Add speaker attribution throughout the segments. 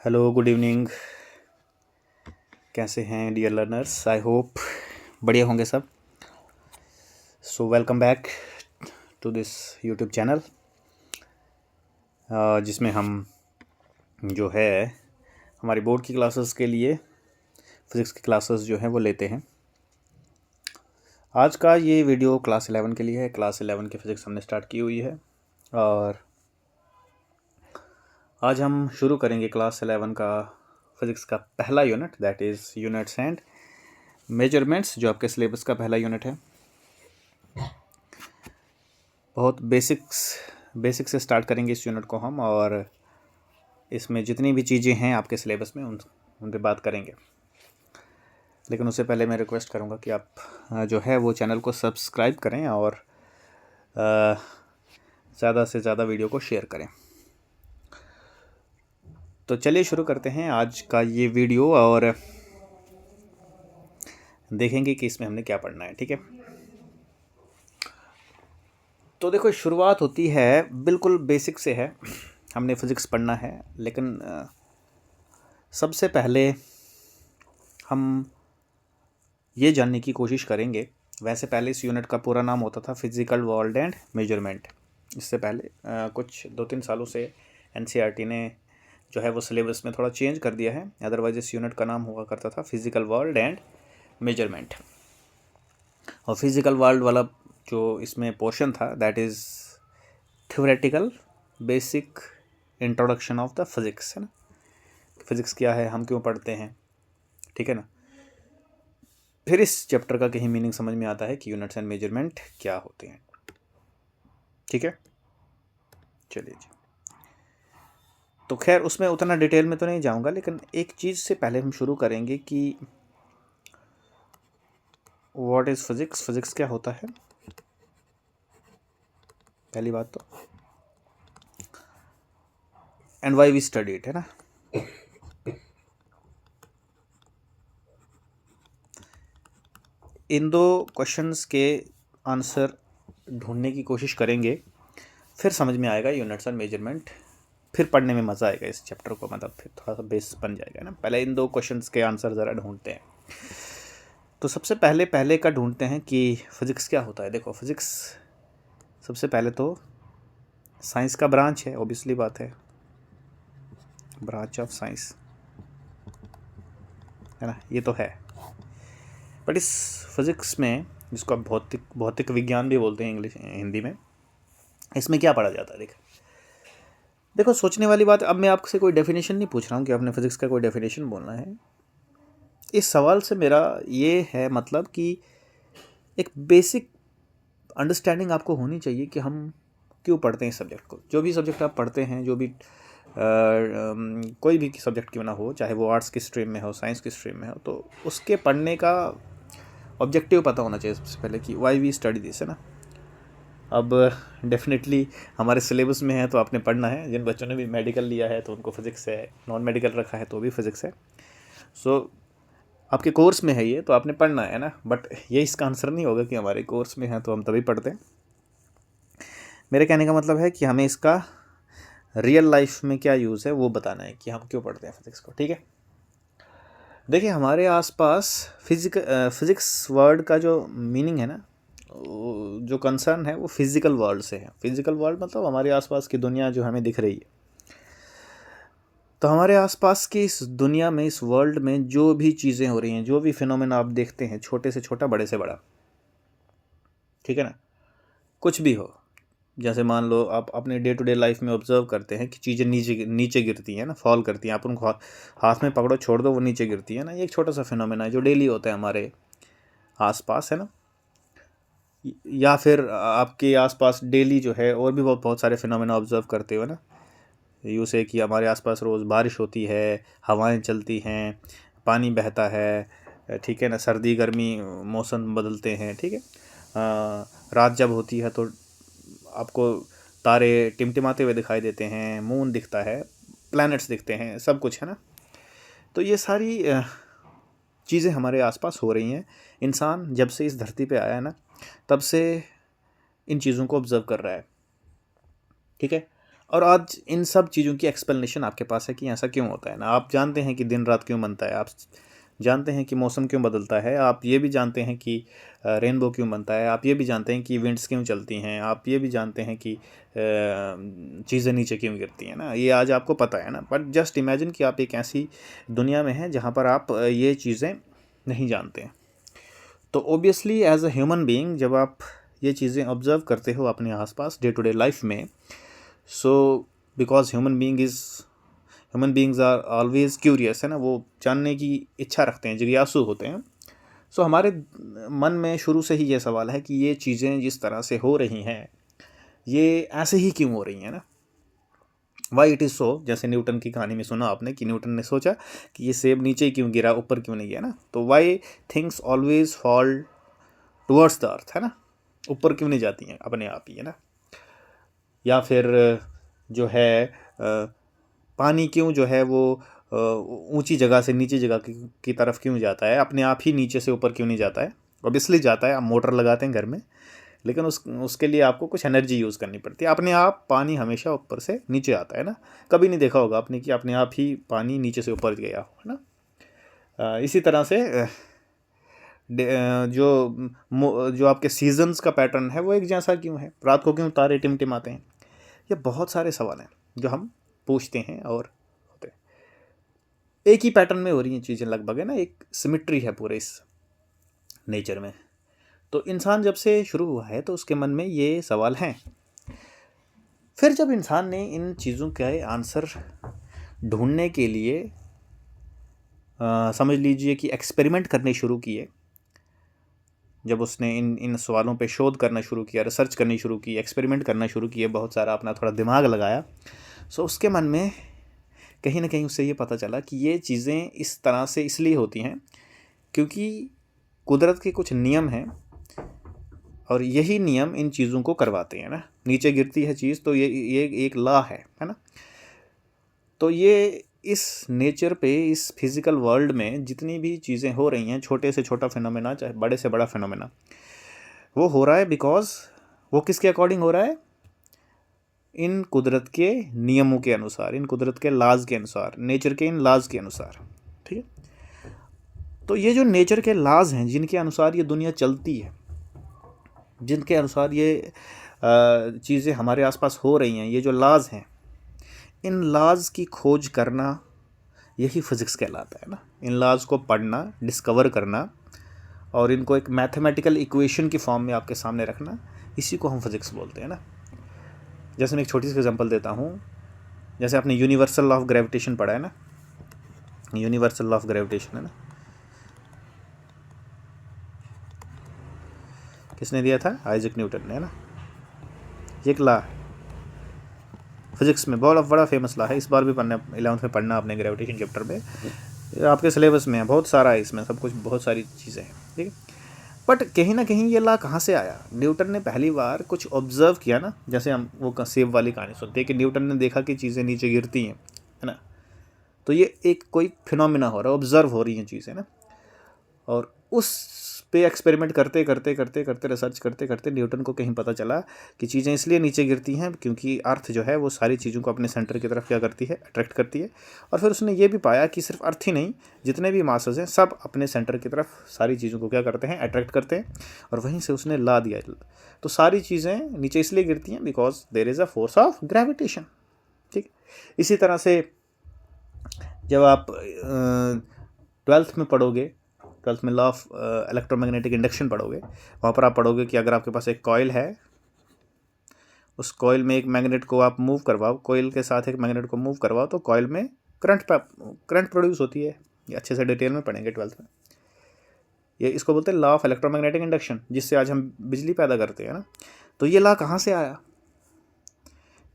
Speaker 1: Hello, good evening. कैसे हैं dear learners? I hope बढ़िया होंगे सब। So welcome back to this YouTube channel, जिसमें हम जो है हमारी बोर्ड की क्लासेस के लिए फ़िज़िक्स की क्लासेस जो हैं वो लेते हैं। आज का ये वीडियो क्लास 11 के लिए है। क्लास 11 की फ़िज़िक्स हमने स्टार्ट की हुई है और आज हम शुरू करेंगे क्लास 11 का फ़िज़िक्स का पहला unit, that is units and measurements, जो आपके सिलेबस का पहला यूनिट है। बहुत बेसिक से स्टार्ट करेंगे इस यूनिट को हम, और इसमें जितनी भी चीज़ें हैं आपके सिलेबस में उन पे बात करेंगे। लेकिन उससे पहले मैं रिक्वेस्ट करूँगा कि आप जो है वो चैनल को सब्सक्राइब करें और ज़्यादा से ज़्यादा वीडियो को शेयर करें। तो चलिए शुरू करते हैं आज का ये वीडियो और देखेंगे कि इसमें हमने क्या पढ़ना है। ठीक है, तो देखो, शुरुआत होती है बिल्कुल बेसिक से है। हमने फ़िज़िक्स पढ़ना है, लेकिन सबसे पहले हम ये जानने की कोशिश करेंगे। वैसे पहले इस यूनिट का पूरा नाम होता था फिज़िकल वर्ल्ड एंड मेजरमेंट। इससे पहले कुछ 2-3 सालों से एनसीईआरटी ने जो है वो सिलेबस में थोड़ा चेंज कर दिया है। अदरवाइज इस यूनिट का नाम हुआ करता था फिज़िकल वर्ल्ड एंड मेजरमेंट। और फिज़िकल वर्ल्ड वाला जो इसमें पोर्शन था, that is theoretical basic introduction of the physics, है ना। फिज़िक्स क्या है, हम क्यों पढ़ते हैं, ठीक है ना। फिर इस चैप्टर का कहीं मीनिंग समझ में आता है कि यूनिट्स एंड मेजरमेंट क्या होते हैं। ठीक है, चलिए जी। तो खैर उसमें उतना डिटेल में तो नहीं जाऊंगा, लेकिन एक चीज़ से पहले हम शुरू करेंगे कि व्हाट इज़ फिज़िक्स, फिज़िक्स क्या होता है। पहली बात तो and why we study it, है ना। इन दो क्वेश्चंस के आंसर ढूंढने की कोशिश करेंगे, फिर समझ में आएगा यूनिट्स एंड मेजरमेंट। फिर पढ़ने में मज़ा आएगा इस चैप्टर को, मतलब फिर थोड़ा सा बेस बन जाएगा ना। पहले इन दो क्वेश्चंस के आंसर ज़रा ढूंढते हैं। तो सबसे पहले का ढूंढते हैं कि फ़िज़िक्स क्या होता है। देखो, फ़िज़िक्स सबसे पहले तो साइंस का ब्रांच है, ऑब्वियसली बात है, ब्रांच ऑफ साइंस, है ना, ये तो है। बट इस फिज़िक्स में, जिसको आप भौतिक विज्ञान भी बोलते हैं इंग्लिश हिंदी में, इसमें क्या पढ़ा जाता है। देखो सोचने वाली बात। अब मैं आपसे कोई डेफिनेशन नहीं पूछ रहा हूँ कि आपने फिज़िक्स का कोई डेफिनेशन बोलना है। इस सवाल से मेरा ये है मतलब कि एक बेसिक अंडरस्टैंडिंग आपको होनी चाहिए कि हम क्यों पढ़ते हैं इस सब्जेक्ट को। जो भी सब्जेक्ट आप पढ़ते हैं, जो भी कोई भी सब्जेक्ट क्यों ना हो, चाहे वो आर्ट्स की स्ट्रीम में हो, साइंस की स्ट्रीम में हो, तो उसके पढ़ने का ऑब्जेक्टिव पता होना चाहिए सबसे पहले कि वाई वी स्टडी दिस, है ना। अब डेफिनेटली हमारे सिलेबस में है तो आपने पढ़ना है। जिन बच्चों ने भी मेडिकल लिया है तो उनको फिज़िक्स है, नॉन मेडिकल रखा है तो भी फिज़िक्स है। सो आपके कोर्स में है ये, तो आपने पढ़ना है ना। बट ये इसका आंसर नहीं होगा कि हमारे कोर्स में है तो हम तभी पढ़ते हैं। मेरे कहने का मतलब है कि हमें इसका रियल लाइफ में क्या यूज़ है वो बताना है कि हम क्यों पढ़ते हैं फिज़िक्स को। ठीक है, देखिए हमारे आसपास फिज़िक्स वर्ड का जो मीनिंग है ना, जो कंसर्न है वो फिज़िकल वर्ल्ड से है। फिज़िकल वर्ल्ड मतलब हमारे आसपास की दुनिया जो हमें दिख रही है। तो हमारे आसपास की इस दुनिया में, इस वर्ल्ड में जो भी चीज़ें हो रही हैं, जो भी फिनोमेना आप देखते हैं, छोटे से छोटा, बड़े से बड़ा, ठीक है ना, कुछ भी हो। जैसे मान लो आप अपने डे टू डे लाइफ में ऑब्जर्व करते हैं कि चीज़ें नीचे नीचे गिरती हैं ना, फॉल करती हैं। आप उनको हाथ में पकड़ो, छोड़ दो, वो नीचे गिरती है ना। ये एक छोटा सा फिनोमेना है जो डेली होता है हमारे आसपास, है ना। या फिर आपके आसपास डेली जो है और भी बहुत बहुत सारे फिनोमेना ऑब्जर्व करते हो ना। यूँ से कि हमारे आसपास रोज़ बारिश होती है, हवाएं चलती हैं, पानी बहता है, ठीक है ना, सर्दी गर्मी मौसम बदलते हैं, ठीक है। रात जब होती है तो आपको तारे टिमटिमाते हुए दिखाई देते हैं, मून दिखता है, प्लैनेट्स दिखते हैं, सब कुछ, है ना। तो ये सारी चीज़ें हमारे आसपास हो रही हैं। इंसान जब से इस धरती पे आया है ना, तब से इन चीज़ों को ऑब्ज़र्व कर रहा है, ठीक है। और आज इन सब चीज़ों की एक्सप्लेनेशन आपके पास है कि ऐसा क्यों होता है ना। आप जानते हैं कि दिन रात क्यों बनता है, आप जानते हैं कि मौसम क्यों बदलता है, आप ये भी जानते हैं कि रेनबो क्यों बनता है, आप ये भी जानते हैं कि विंड्स क्यों चलती हैं, आप ये भी जानते हैं कि चीज़ें नीचे क्यों गिरती हैं ना। ये आज आपको पता है ना। बट जस्ट इमेजिन कि आप एक ऐसी दुनिया में हैं जहाँ पर आप ये चीज़ें नहीं जानते हैं। तो obviously as a human being जब आप ये चीज़ें ऑब्जर्व करते हो अपने आसपास डे टू डे लाइफ में, so because human beings are always curious है ना, वो जानने की इच्छा रखते हैं, जिज्ञासु होते हैं। सो हमारे मन में शुरू से ही ये सवाल है कि ये चीज़ें जिस तरह से हो रही हैं ये ऐसे ही क्यों हो रही हैं ना। वाई इट इज़ सो, जैसे न्यूटन की कहानी में सुना आपने कि न्यूटन ने सोचा कि ये सेब नीचे क्यों गिरा, ऊपर क्यों नहीं गया ना। तो why things always fall towards the earth है ना, ऊपर क्यों नहीं जाती हैं अपने आप ही है ना। या फिर जो है पानी क्यों जो है वो ऊंची जगह से नीचे जगह की तरफ क्यों जाता है, अपने आप ही नीचे से ऊपर क्यों नहीं जाता है। ऑब्वियसली जाता है, आप मोटर लगाते हैं घर में, लेकिन उसके लिए आपको कुछ एनर्जी यूज़ करनी पड़ती है। अपने आप पानी हमेशा ऊपर से नीचे आता है ना। कभी नहीं देखा होगा आपने कि अपने आप ही पानी नीचे से ऊपर गया हो है ना। इसी तरह से जो आपके सीजन्स का पैटर्न है वो एक जैसा क्यों है, रात को क्यों तारे टिमटिमाते हैं। ये बहुत सारे सवाल हैं जो हम पूछते हैं और होते हैं। एक ही पैटर्न में हो रही हैं चीज़ें लगभग है ना, एक सिमिट्री है पूरे इस नेचर में। तो इंसान जब से शुरू हुआ है तो उसके मन में ये सवाल हैं। फिर जब इंसान ने इन चीज़ों के आंसर ढूंढने के लिए समझ लीजिए कि एक्सपेरिमेंट करने शुरू किए, जब उसने इन सवालों पे शोध करना शुरू किया, रिसर्च करनी शुरू की, एक्सपेरिमेंट करना शुरू किए, बहुत सारा अपना थोड़ा दिमाग लगाया, सो उसके मन में कहीं ना कहीं उससे ये पता चला कि ये चीज़ें इस तरह से इसलिए होती हैं क्योंकि कुदरत के कुछ नियम हैं और यही नियम इन चीज़ों को करवाते हैं ना। नीचे गिरती है चीज़ तो ये एक लॉ है ना। तो ये इस नेचर पे, इस फिज़िकल वर्ल्ड में जितनी भी चीज़ें हो रही हैं, छोटे से छोटा फिनोमेना चाहे बड़े से बड़ा फिनोमेना, वो हो रहा है बिकॉज वो किसके अकॉर्डिंग हो रहा है, इन कुदरत के नियमों के अनुसार, इन कुदरत के लाज के अनुसार, नेचर के इन लाज के अनुसार। ठीक है। तो ये जो नेचर के लाज हैं जिनके अनुसार ये दुनिया चलती है, जिनके अनुसार ये चीज़ें हमारे आसपास हो रही हैं, ये जो लाज हैं, इन लाज की खोज करना यही फिज़िक्स कहलाता है ना। इन लाज को पढ़ना, डिस्कवर करना और इनको एक मैथमेटिकल इक्वेशन की फॉर्म में आपके सामने रखना, इसी को हम फिज़िक्स बोलते हैं ना। जैसे मैं एक छोटी सी एग्जांपल देता हूँ, जैसे आपने यूनिवर्सल लॉ ऑफ ग्रेविटेशन पढ़ा है ना। यूनिवर्सल लॉ ऑफ ग्रेविटेशन है ना, किसने दिया था, आइजैक न्यूटन ने है ना। ये एक लॉ फिजिक्स में बहुत बड़ा फेमस लॉ है, इस बार भी पढ़ना 11th में पढ़ना आपने ग्रेविटेशन चैप्टर में, आपके सिलेबस में है, बहुत सारा है इसमें, सब कुछ बहुत सारी चीज़ें हैं। ठीक है। बट कहीं ना कहीं ये लॉ कहाँ से आया, न्यूटन ने पहली बार कुछ ऑब्जर्व किया ना। जैसे हम वो सेब वाली कहानी सुनते हैं कि न्यूटन ने देखा कि चीज़ें नीचे गिरती हैं है ना। तो ये एक कोई फिनोमिना हो रहा है, ऑब्जर्व हो रही हैं चीज़ें ना। और उस पे एक्सपेरिमेंट करते करते करते करते रिसर्च करते करते न्यूटन को कहीं पता चला कि चीज़ें इसलिए नीचे गिरती हैं क्योंकि अर्थ जो है वो सारी चीज़ों को अपने सेंटर की तरफ क्या करती है, अट्रैक्ट करती है। और फिर उसने ये भी पाया कि सिर्फ अर्थ ही नहीं, जितने भी मासेस हैं सब अपने सेंटर की तरफ सारी चीज़ों को क्या करते हैं, अट्रैक्ट करते हैं। और वहीं से उसने ला दिया, तो सारी चीज़ें नीचे इसलिए गिरती हैं because there is a force of gravitation. ठीक। इसी तरह से जब आप 12th में पढ़ोगे, 12th में लॉ ऑफ इलेक्ट्रोमैग्नेटिक इंडक्शन पढ़ोगे, वहाँ पर आप पढ़ोगे कि अगर आपके पास एक कॉइल है, उस कॉइल में एक मैग्नेट को आप मूव करवाओ, कॉइल के साथ एक मैग्नेट को मूव करवाओ तो कॉइल में करंट प्रोड्यूस होती है। ये अच्छे से डिटेल में पढ़ेंगे 12th में। ये इसको बोलते हैं लॉ ऑफ इलेक्ट्रोमैग्नेटिक इंडक्शन, जिससे आज हम बिजली पैदा करते हैं ना। तो ये लॉ कहाँ से आया,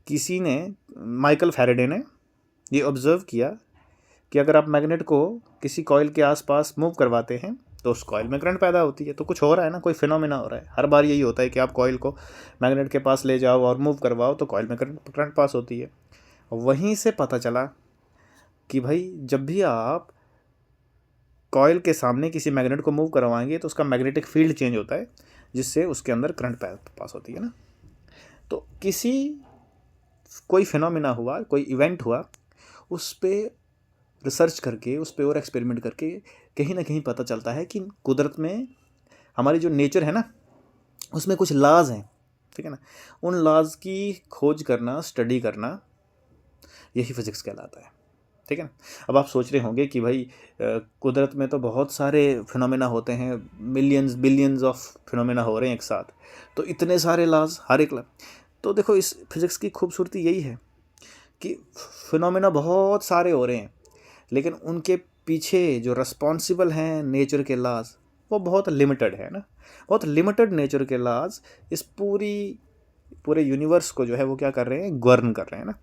Speaker 1: किसी ने, माइकल फैराडे ने ये ऑब्जर्व किया कि अगर आप मैग्नेट को किसी कॉइल के आसपास मूव करवाते हैं तो उस कॉइल में करंट पैदा होती है। तो कुछ हो रहा है ना, कोई फिनोमेना हो रहा है। हर बार यही होता है कि आप कॉइल को मैग्नेट के पास ले जाओ और मूव करवाओ तो कॉइल में करंट पास होती है। वहीं से पता चला कि भाई जब भी आप कॉइल के सामने किसी मैग्नेट को मूव करवाएंगे तो उसका मैग्नेटिक फील्ड चेंज होता है, जिससे उसके अंदर करंट पास होती है ना। तो किसी कोई फिनोमिना हुआ, कोई इवेंट हुआ, उस पे रिसर्च करके, उस पे और एक्सपेरिमेंट करके कहीं ना कहीं पता चलता है कि कुदरत में हमारी जो नेचर है ना, उसमें कुछ लॉज हैं, ठीक है ना। उन लॉज की खोज करना, स्टडी करना, यही फिजिक्स कहलाता है, ठीक है ना। अब आप सोच रहे होंगे कि भाई कुदरत में तो बहुत सारे फिनोमेना होते हैं, मिलियंस बिलियंस ऑफ फिनोमेना हो रहे हैं एक साथ, तो इतने सारे लॉज हर एक तो देखो इस फिज़िक्स की खूबसूरती यही है कि फिनोमेना बहुत सारे हो रहे हैं, लेकिन उनके पीछे जो रिस्पॉन्सिबल हैं नेचर के लॉज, वो बहुत लिमिटेड है ना। बहुत लिमिटेड नेचर के लॉज इस पूरे यूनिवर्स को जो है वो क्या कर रहे हैं, गवर्न कर रहे हैं ना।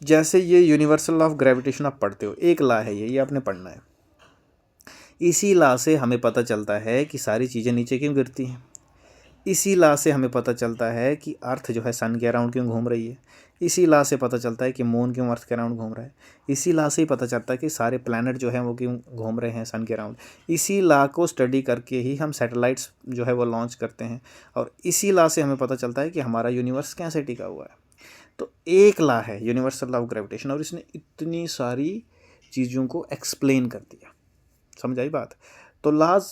Speaker 1: जैसे ये यूनिवर्सल लॉ ऑफ ग्रेविटेशन आप पढ़ते हो, एक लॉ है ये आपने पढ़ना है। इसी लॉ से हमें पता चलता है कि सारी चीज़ें नीचे क्यों गिरती हैं। इसी लॉ से हमें पता चलता है कि अर्थ जो है सन के अराउंड क्यों घूम रही है। इसी लॉ से पता चलता है कि मून क्यों अर्थ के अराउंड घूम रहा है। इसी लॉ से ही पता चलता है कि सारे प्लैनेट जो हैं वो क्यों घूम रहे हैं सन के अराउंड। इसी लॉ को स्टडी करके ही हम सैटेलाइट्स जो है वो लॉन्च करते हैं, और इसी लॉ से हमें पता चलता है कि हमारा यूनिवर्स कैसे टिका हुआ है। तो एक लॉ है यूनिवर्सल लॉ ऑफ ग्रेविटेशन, और इसने इतनी सारी चीज़ों को एक्सप्लेन कर दिया। समझ आई बात। तो लॉज,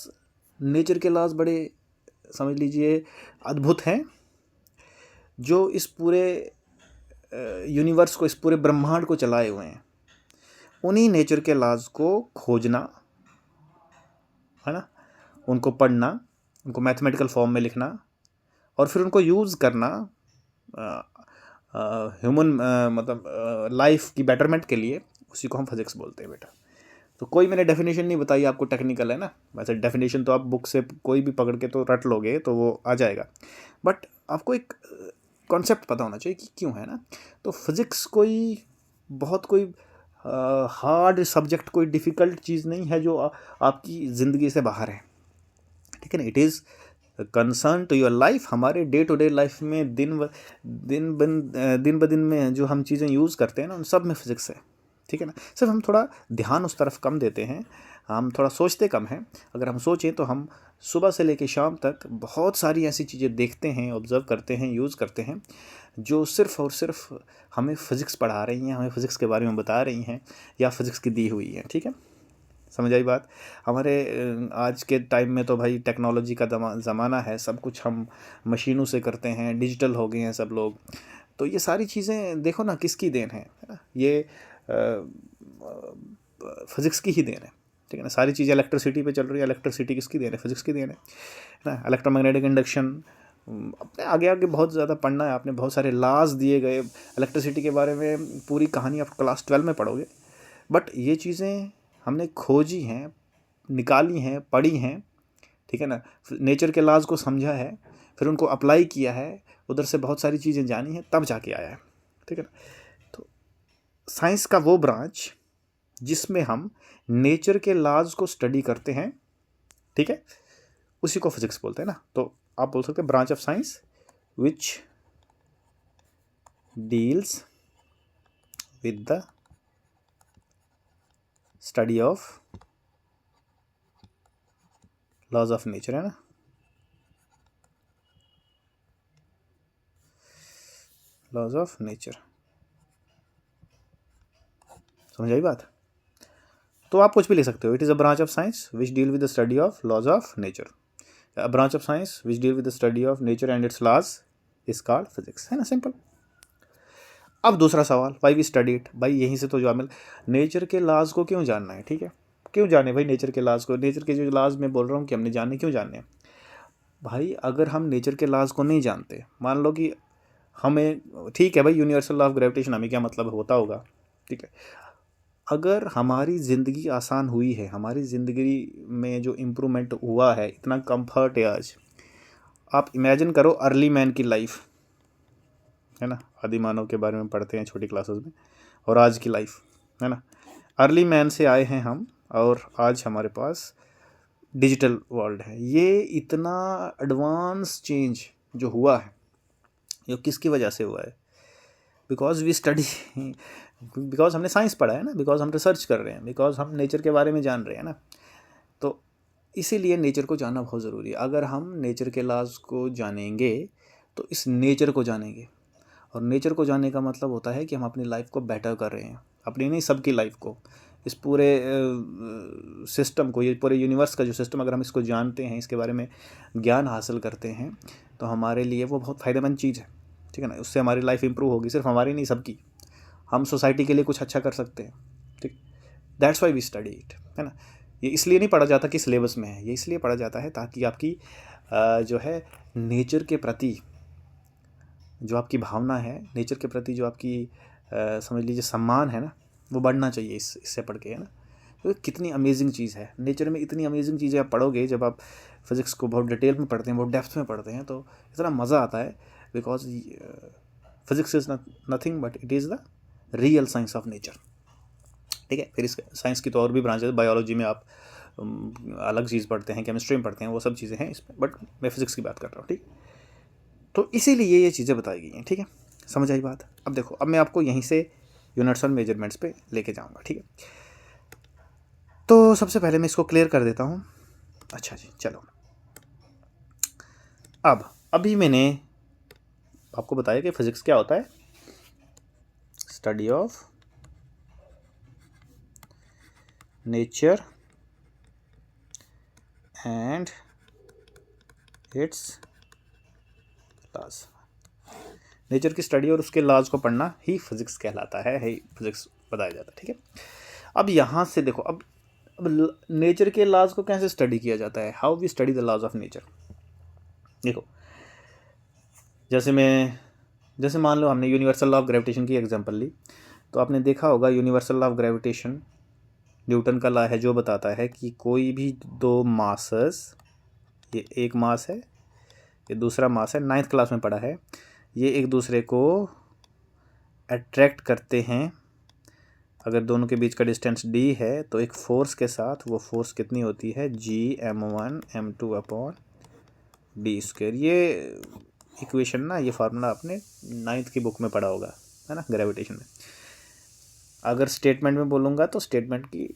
Speaker 1: नेचर के लॉज बड़े समझ लीजिए अद्भुत हैं, जो इस पूरे यूनिवर्स को, इस पूरे ब्रह्मांड को चलाए हुए हैं। उन्हीं नेचर के लॉज को खोजना है ना, उनको पढ़ना, उनको मैथमेटिकल फॉर्म में लिखना, और फिर उनको यूज़ करना ह्यूमन मतलब लाइफ की बेटरमेंट के लिए, उसी को हम फिज़िक्स बोलते हैं बेटा। तो कोई मैंने डेफिनेशन नहीं बताई आपको, टेक्निकल है ना। वैसे डेफिनेशन तो आप बुक से कोई भी पकड़ के तो रट लोगे तो वो आ जाएगा, बट आपको एक कॉन्सेप्ट पता होना चाहिए कि क्यों है ना। तो फिज़िक्स कोई हार्ड सब्जेक्ट, कोई डिफ़िकल्ट चीज़ नहीं है जो आपकी ज़िंदगी से बाहर है, ठीक है ना। It is concern to your life. हमारे डे टू डे लाइफ में दिन ब दिन में जो हम चीज़ें यूज़ करते हैं ना, उन सब में फिज़िक्स है, ठीक है ना। सिर्फ हम थोड़ा ध्यान उस तरफ कम देते हैं, हम थोड़ा सोचते कम हैं। अगर हम सोचें तो हम सुबह से लेकर शाम तक बहुत सारी ऐसी चीज़ें देखते हैं, ऑब्ज़र्व करते हैं, यूज़ करते हैं, जो सिर्फ़ और सिर्फ हमें फ़िज़िक्स पढ़ा रही हैं, हमें फ़िज़िक्स के बारे में बता रही हैं, या फ़िज़िक्स की दी हुई हैं, ठीक है। समझ आई बात। हमारे आज के टाइम में तो भाई टेक्नोलॉजी का ज़माना है, सब कुछ हम मशीनों से करते हैं, डिजिटल हो गए हैं सब लोग। तो ये सारी चीज़ें देखो ना किसकी देन है ना, ये फिज़िक्स की ही देन है, ठीक है ना। सारी चीज़ें इलेक्ट्रिसिटी पे चल रही है, इलेक्ट्रिसिटी किसकी देन है, फिज़िक्स की देन है ना। इलेक्ट्रोमैग्नेटिक इंडक्शन, अपने आगे आगे बहुत ज़्यादा पढ़ना है आपने, बहुत सारे लॉज दिए गए इलेक्ट्रिसिटी के बारे में, पूरी कहानी आप क्लास 12 में पढ़ोगे। बट ये चीज़ें हमने खोजी हैं, निकाली हैं, पढ़ी हैं, ठीक है ना। नेचर के लॉज को समझा है, फिर उनको अप्लाई किया है, उधर से बहुत सारी चीज़ें जानी हैं, तब जाके आया है, ठीक है ना। तो साइंस का वो ब्रांच जिसमें हम नेचर के लॉज को स्टडी करते हैं, ठीक है, उसी को फिजिक्स बोलते हैं ना। तो आप बोल सकते हैं branch of science which deals with the study of laws of nature, है ना। लॉज ऑफ नेचर, समझ आई बात। तो आप कुछ भी लिख सकते हो, it is a branch of science which deal with the study of laws of nature. A branch of science which deal with the study of nature and its laws is called physics, है ना, simple. अब दूसरा सवाल, Y we study it. भाई यहीं से तो जो मिल, नेचर के लॉज को क्यों जानना है, ठीक है, क्यों जाने भाई नेचर के लॉज को। नेचर के जो लॉज मैं बोल रहा हूँ कि हमने जानने क्यों जानने हैं भाई। अगर हम नेचर के लॉज को नहीं जानते, मान लो कि हमें, ठीक है भाई, यूनिवर्सल लॉ ऑफ ग्रेविटेशन हमें क्या मतलब होता होगा, ठीक है। अगर हमारी ज़िंदगी आसान हुई है, हमारी ज़िंदगी में जो इम्प्रूवमेंट हुआ है, इतना कंफर्ट है आज, आप इमेजिन करो अर्ली मैन की लाइफ, है ना, आदि मानव के बारे में पढ़ते हैं छोटी क्लासेस में, और आज की लाइफ, है ना। अर्ली मैन से आए हैं हम, और आज हमारे पास डिजिटल वर्ल्ड है। ये इतना एडवांस चेंज जो हुआ है, ये किसकी वजह से हुआ है? बिकॉज वी स्टडी, बिकॉज हमने साइंस पढ़ा है ना, बिकॉज हम रिसर्च कर रहे हैं, बिकॉज हम नेचर के बारे में जान रहे हैं ना। तो इसीलिए नेचर को जानना बहुत ज़रूरी है। अगर हम नेचर के लॉज को जानेंगे तो इस नेचर को जानेंगे, और नेचर को जानने का मतलब होता है कि हम अपनी लाइफ को बेटर कर रहे हैं, अपनी नहीं सबकी लाइफ को, इस पूरे सिस्टम को, ये पूरे यूनिवर्स का जो सिस्टम, अगर हम इसको जानते हैं, इसके बारे में ज्ञान हासिल करते हैं तो हमारे लिए वो बहुत फ़ायदेमंद चीज़ है, ठीक है ना। उससे हमारी लाइफ इंप्रूव होगी, सिर्फ हमारी नहीं सबकी, हम सोसाइटी के लिए कुछ अच्छा कर सकते हैं, ठीक। That's why we study it, है ना। ये इसलिए नहीं पढ़ा जाता कि सिलेबस में है, ये इसलिए पढ़ा जाता है ताकि आपकी जो है नेचर के प्रति जो आपकी भावना है, नेचर के प्रति जो आपकी समझ लीजिए सम्मान है ना, वो बढ़ना चाहिए इससे पढ़ के, है ना। तो कितनी अमेजिंग चीज़ है नेचर में, इतनी अमेजिंग चीज़ें आप पढ़ोगे जब आप फिज़िक्स को बहुत डिटेल में पढ़ते हैं, बहुत डेप्थ में पढ़ते हैं, तो इतना मज़ा आता है, because physics is nothing but it is the real science of nature, ठीक है। फिर इस साइंस की तो और भी ब्रांच है, बायोलॉजी में आप अलग चीज़ पढ़ते हैं, केमिस्ट्री में पढ़ते हैं, वो सब चीज़ें हैं इसमें, बट मैं फिज़िक्स की बात कर रहा हूँ, ठीक। तो इसीलिए ये चीज़ें बताई गई हैं, ठीक है। समझ आई बात। अब देखो, अब मैं आपको यहीं से यूनिट्स और मेजरमेंट्स पे लेके जाऊंगा, ठीक है। तो सबसे पहले मैं इसको क्लियर कर देता हूँ। अच्छा जी, चलो। अभी मैंने आपको बताया कि फिज़िक्स क्या होता है, study of nature and its laws. Nature की स्टडी और उसके लॉज को पढ़ना ही फिज़िक्स कहलाता है, फिज़िक्स बताया जाता है, ठीक है। अब यहाँ से देखो, अब नेचर के लॉज को कैसे स्टडी किया जाता है, how we study the laws of nature. देखो, जैसे मान लो हमने यूनिवर्सल लॉ ऑफ ग्रेविटेशन की एग्जांपल ली, तो आपने देखा होगा universal law of gravitation Newton का लॉ है जो बताता है कि कोई भी दो मासेस, ये एक मास है, ये दूसरा मास है, 9th क्लास में पढ़ा है, ये एक दूसरे को अट्रैक्ट करते हैं। अगर दोनों के बीच का डिस्टेंस d है तो एक फोर्स के साथ वो फोर्स कितनी होती है, Gm1 m2 अपॉन d²। ये इक्वेशन ना, ये फार्मूला आपने 9th की बुक में पढ़ा होगा, है ना, ग्रेविटेशन में। अगर स्टेटमेंट में बोलूँगा तो स्टेटमेंट की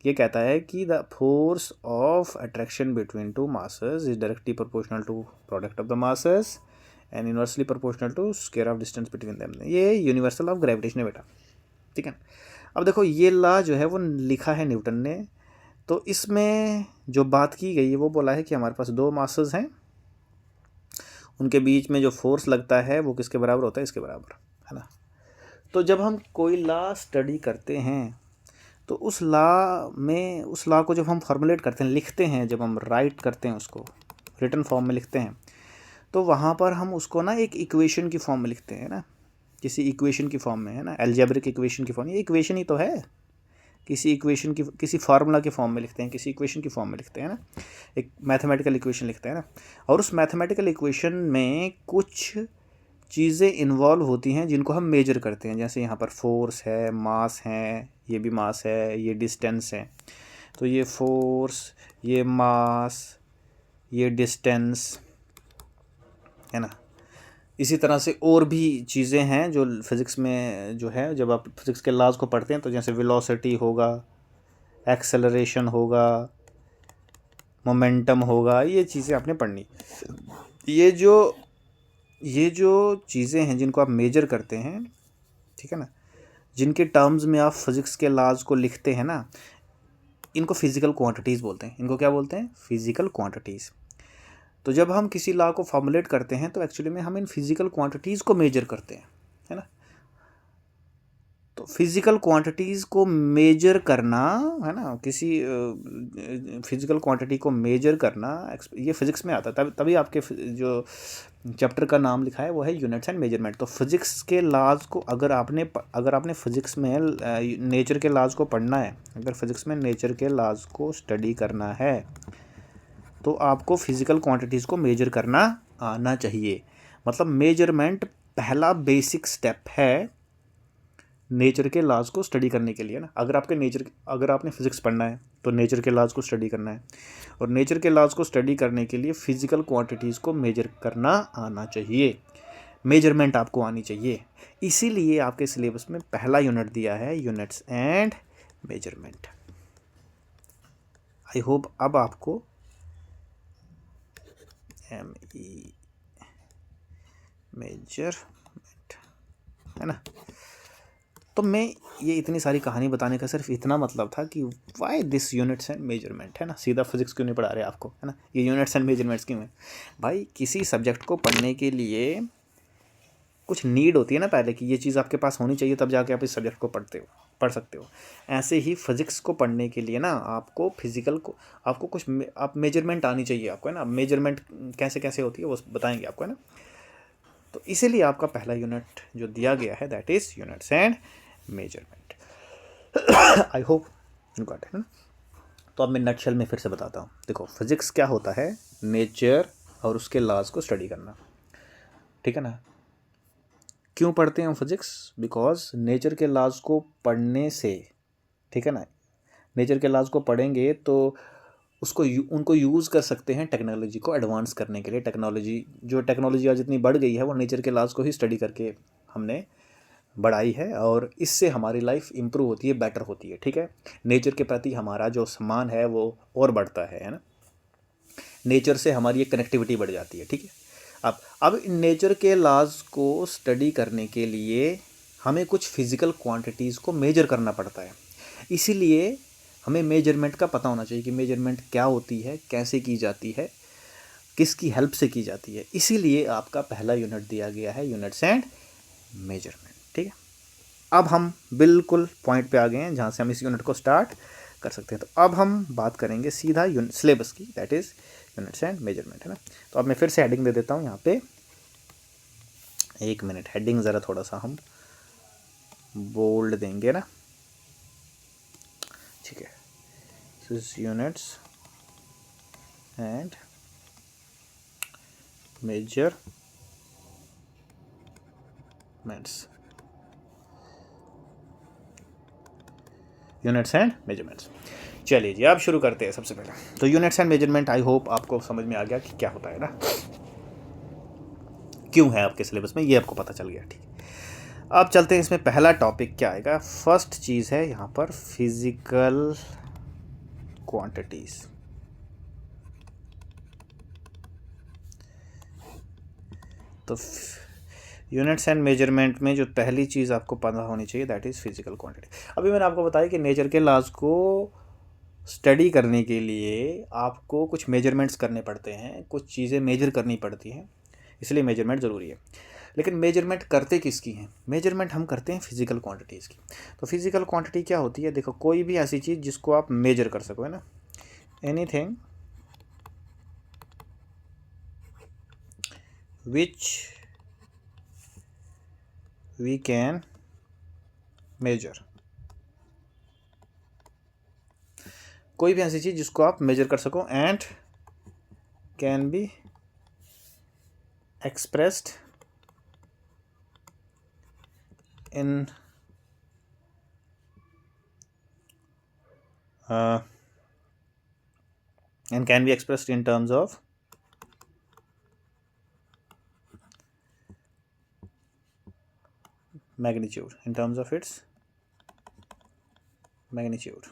Speaker 1: ये कहता है कि the force of attraction between two masses is directly proportional to product of the masses and inversely proportional to square of distance between them. ये यूनिवर्सल ऑफ ग्रेविटेशन है बेटा, ठीक है। अब देखो, ये लॉ जो है वो लिखा है न्यूटन ने, तो इसमें जो बात की गई है वो बोला है कि हमारे पास दो मासेस हैं, उनके बीच में जो फोर्स लगता है वो किसके बराबर होता है, इसके बराबर, है ना। तो जब हम कोई लॉ स्टडी करते हैं तो उस लॉ को जब हम फॉर्मुलेट करते हैं, लिखते हैं, जब हम राइट करते हैं, उसको रिटन फॉर्म में लिखते हैं, तो वहाँ पर हम उसको ना एक इक्वेशन की फॉर्म में लिखते हैं ना, किसी इक्वेशन की फॉर्म में, है ना, अलजेब्रिक इक्वेशन की फॉर्म। ये इक्वेशन ही तो है, किसी इक्वेशन की, किसी फार्मूला के फॉर्म में लिखते हैं, किसी इक्वेशन की फॉर्म में लिखते हैं ना, एक मैथमेटिकल इक्वेशन लिखते हैं ना। और उस मैथमेटिकल इक्वेशन में कुछ चीज़ें इन्वॉल्व होती हैं जिनको हम मेजर करते हैं, जैसे यहाँ पर फोर्स है, मास है, ये भी मास है, ये डिस्टेंस है। तो ये फोर्स, ये मास, ये डिस्टेंस, है ना। इसी तरह से और भी चीज़ें हैं जो फिज़िक्स में जो है, जब आप फिज़िक्स के लॉज को पढ़ते हैं तो जैसे वेलोसिटी होगा, एक्सेलरेशन होगा, मोमेंटम होगा, ये चीज़ें आपने पढ़नी। ये जो चीज़ें हैं जिनको आप मेजर करते हैं, ठीक है ना, जिनके टर्म्स में आप फिज़िक्स के लॉज को लिखते हैं ना, इनको फिज़िकल क्वांटिटीज़ बोलते हैं। इनको क्या बोलते हैं, फिज़िकल क्वांटिटीज़। तो जब हम किसी लॉ को फॉर्मुलेट करते हैं तो एक्चुअली में हम इन फिज़िकल क्वांटिटीज़ को मेजर करते हैं, है ना। तो फिज़िकल क्वांटिटीज़ को मेजर करना, है ना, किसी फिज़िकल क्वांटिटी को मेजर करना, ये फिज़िक्स में आता है। तभी आपके जो चैप्टर का नाम लिखा है वो है यूनिट्स एंड मेजरमेंट। तो फिज़िक्स के लॉज को अगर आपने फिज़िक्स में नेचर के लॉज को पढ़ना है, अगर फिज़िक्स में नेचर के लॉज को स्टडी करना है तो आपको फिज़िकल क्वांटिटीज़ को मेजर करना आना चाहिए। मतलब मेजरमेंट पहला बेसिक स्टेप है नेचर के लॉज को स्टडी करने के लिए ना। अगर आपने फिज़िक्स पढ़ना है तो नेचर के लॉज को स्टडी करना है, और नेचर के लॉज को स्टडी करने के लिए फ़िज़िकल क्वांटिटीज़ को मेजर करना आना चाहिए, मेजरमेंट आपको आनी चाहिए। इसीलिए आपके सिलेबस में पहला यूनिट दिया है units and measurement. I hope अब आपको मेजरमेंट है ना। तो मैं ये इतनी सारी कहानी बताने का सिर्फ इतना मतलब था कि why this units and measurement, है ना। सीधा फिजिक्स क्यों नहीं पढ़ा रहे आपको, है ना, ये यूनिट्स एंड मेजरमेंट्स क्यों है भाई। किसी सब्जेक्ट को पढ़ने के लिए कुछ नीड होती है ना पहले कि ये चीज़ आपके पास होनी चाहिए, तब जाके आप इस सब्जेक्ट को पढ़ सकते हो। ऐसे ही फिजिक्स को पढ़ने के लिए ना आपको फिजिकल को आपको कुछ आप मेजरमेंट आनी चाहिए आपको, है ना। मेजरमेंट कैसे कैसे होती है वो बताएंगे आपको, है ना। तो इसीलिए आपका पहला यूनिट जो दिया गया है that is units and measurement. I hope you got it, है ना। तो अब मैं नटशेल में फिर से बताता हूँ। देखो फिजिक्स क्या होता है, नेचर और उसके लॉज को स्टडी करना, ठीक है ना। क्यों पढ़ते हैं हम फिजिक्स, बिकॉज नेचर के लॉज को पढ़ने से, ठीक है ना, नेचर के लॉज को पढ़ेंगे तो उनको यूज़ कर सकते हैं टेक्नोलॉजी को एडवांस करने के लिए। टेक्नोलॉजी आज इतनी बढ़ गई है वो नेचर के लॉज को ही स्टडी करके हमने बढ़ाई है, और इससे हमारी लाइफ इम्प्रूव होती है, बेटर होती है, ठीक है। नेचर के प्रति हमारा जो सम्मान है वो और बढ़ता है ना। नेचर से हमारी एक कनेक्टिविटी बढ़ जाती है, ठीक है। अब इन नेचर के लॉज को स्टडी करने के लिए हमें कुछ फिज़िकल क्वांटिटीज़ को मेजर करना पड़ता है। इसीलिए हमें मेजरमेंट का पता होना चाहिए कि मेजरमेंट क्या होती है, कैसे की जाती है, किसकी हेल्प से की जाती है। इसीलिए आपका पहला यूनिट दिया गया है यूनिट्स एंड मेजरमेंट, ठीक है। अब हम बिल्कुल पॉइंट पे आ गए हैं जहाँ से हम इस यूनिट को स्टार्ट कर सकते हैं। तो अब हम बात करेंगे सीधा सिलेबस की, that is units and measurement, है ना। तो अब मैं फिर से हेडिंग दे देता हूँ यहाँ पे, एक मिनट, हेडिंग ज़रा थोड़ा सा हम बोल्ड देंगे ना, ठीक है। Units and measurements, units and measurements. चलिए जी अब शुरू करते हैं। सबसे पहले तो units and measurement, I hope आपको समझ में आ गया कि क्या होता है ना, क्यों है आपके सिलेबस में, ये आपको पता चल गया, ठीक है। अब चलते हैं इसमें पहला टॉपिक क्या आएगा। फर्स्ट चीज़ है यहाँ पर फिजिकल क्वांटिटीज। तो यूनिट्स एंड मेजरमेंट में जो पहली चीज़ आपको पता होनी चाहिए दैट इज़ फिजिकल क्वांटिटी। अभी मैंने आपको बताया कि नेचर के लॉज को स्टडी करने के लिए आपको कुछ मेजरमेंट्स करने पड़ते हैं, कुछ चीज़ें मेजर करनी पड़ती हैं, इसलिए मेजरमेंट ज़रूरी है। लेकिन मेजरमेंट करते किसकी हैं, मेजरमेंट हम करते हैं फिजिकल क्वांटिटीज़ की। तो फिजिकल क्वांटिटी क्या होती है, देखो कोई भी ऐसी चीज़ जिसको आप मेजर कर सको, है ना, anything which we can measure, कोई भी ऐसी चीज़ जिसको आप मेजर कर सको and can be expressed in and can be expressed in terms of magnitude, in terms of its magnitude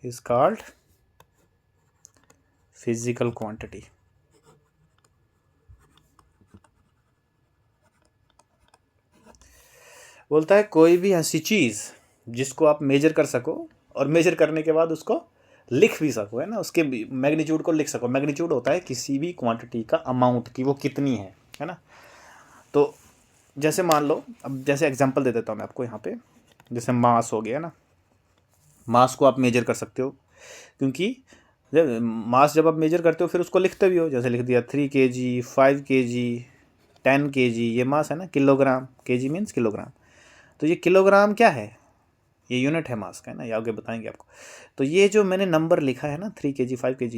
Speaker 1: is called physical quantity. बोलता है कोई भी ऐसी चीज़ जिसको आप मेजर कर सको और मेजर करने के बाद उसको लिख भी सको, है ना, उसके मैग्नीट्यूड को लिख सको। मैग्नीट्यूड होता है किसी भी क्वांटिटी का अमाउंट की वो कितनी है ना। तो जैसे मान लो, अब जैसे एग्जांपल दे देता हूँ मैं आपको यहाँ पे, जैसे मास हो गया ना, मास को आप मेजर कर सकते हो, क्योंकि मास जब आप मेजर करते हो फिर उसको लिखते भी हो, जैसे लिख दिया 3 kg 5 kg 10 kg, ये मास है ना। किलोग्राम, kg मीन्स किलोग्राम, तो ये किलोग्राम क्या है, ये यूनिट है मास का, है ना, ये आगे बताएंगे आपको। तो ये जो मैंने नंबर लिखा है ना 3 kg 5 kg,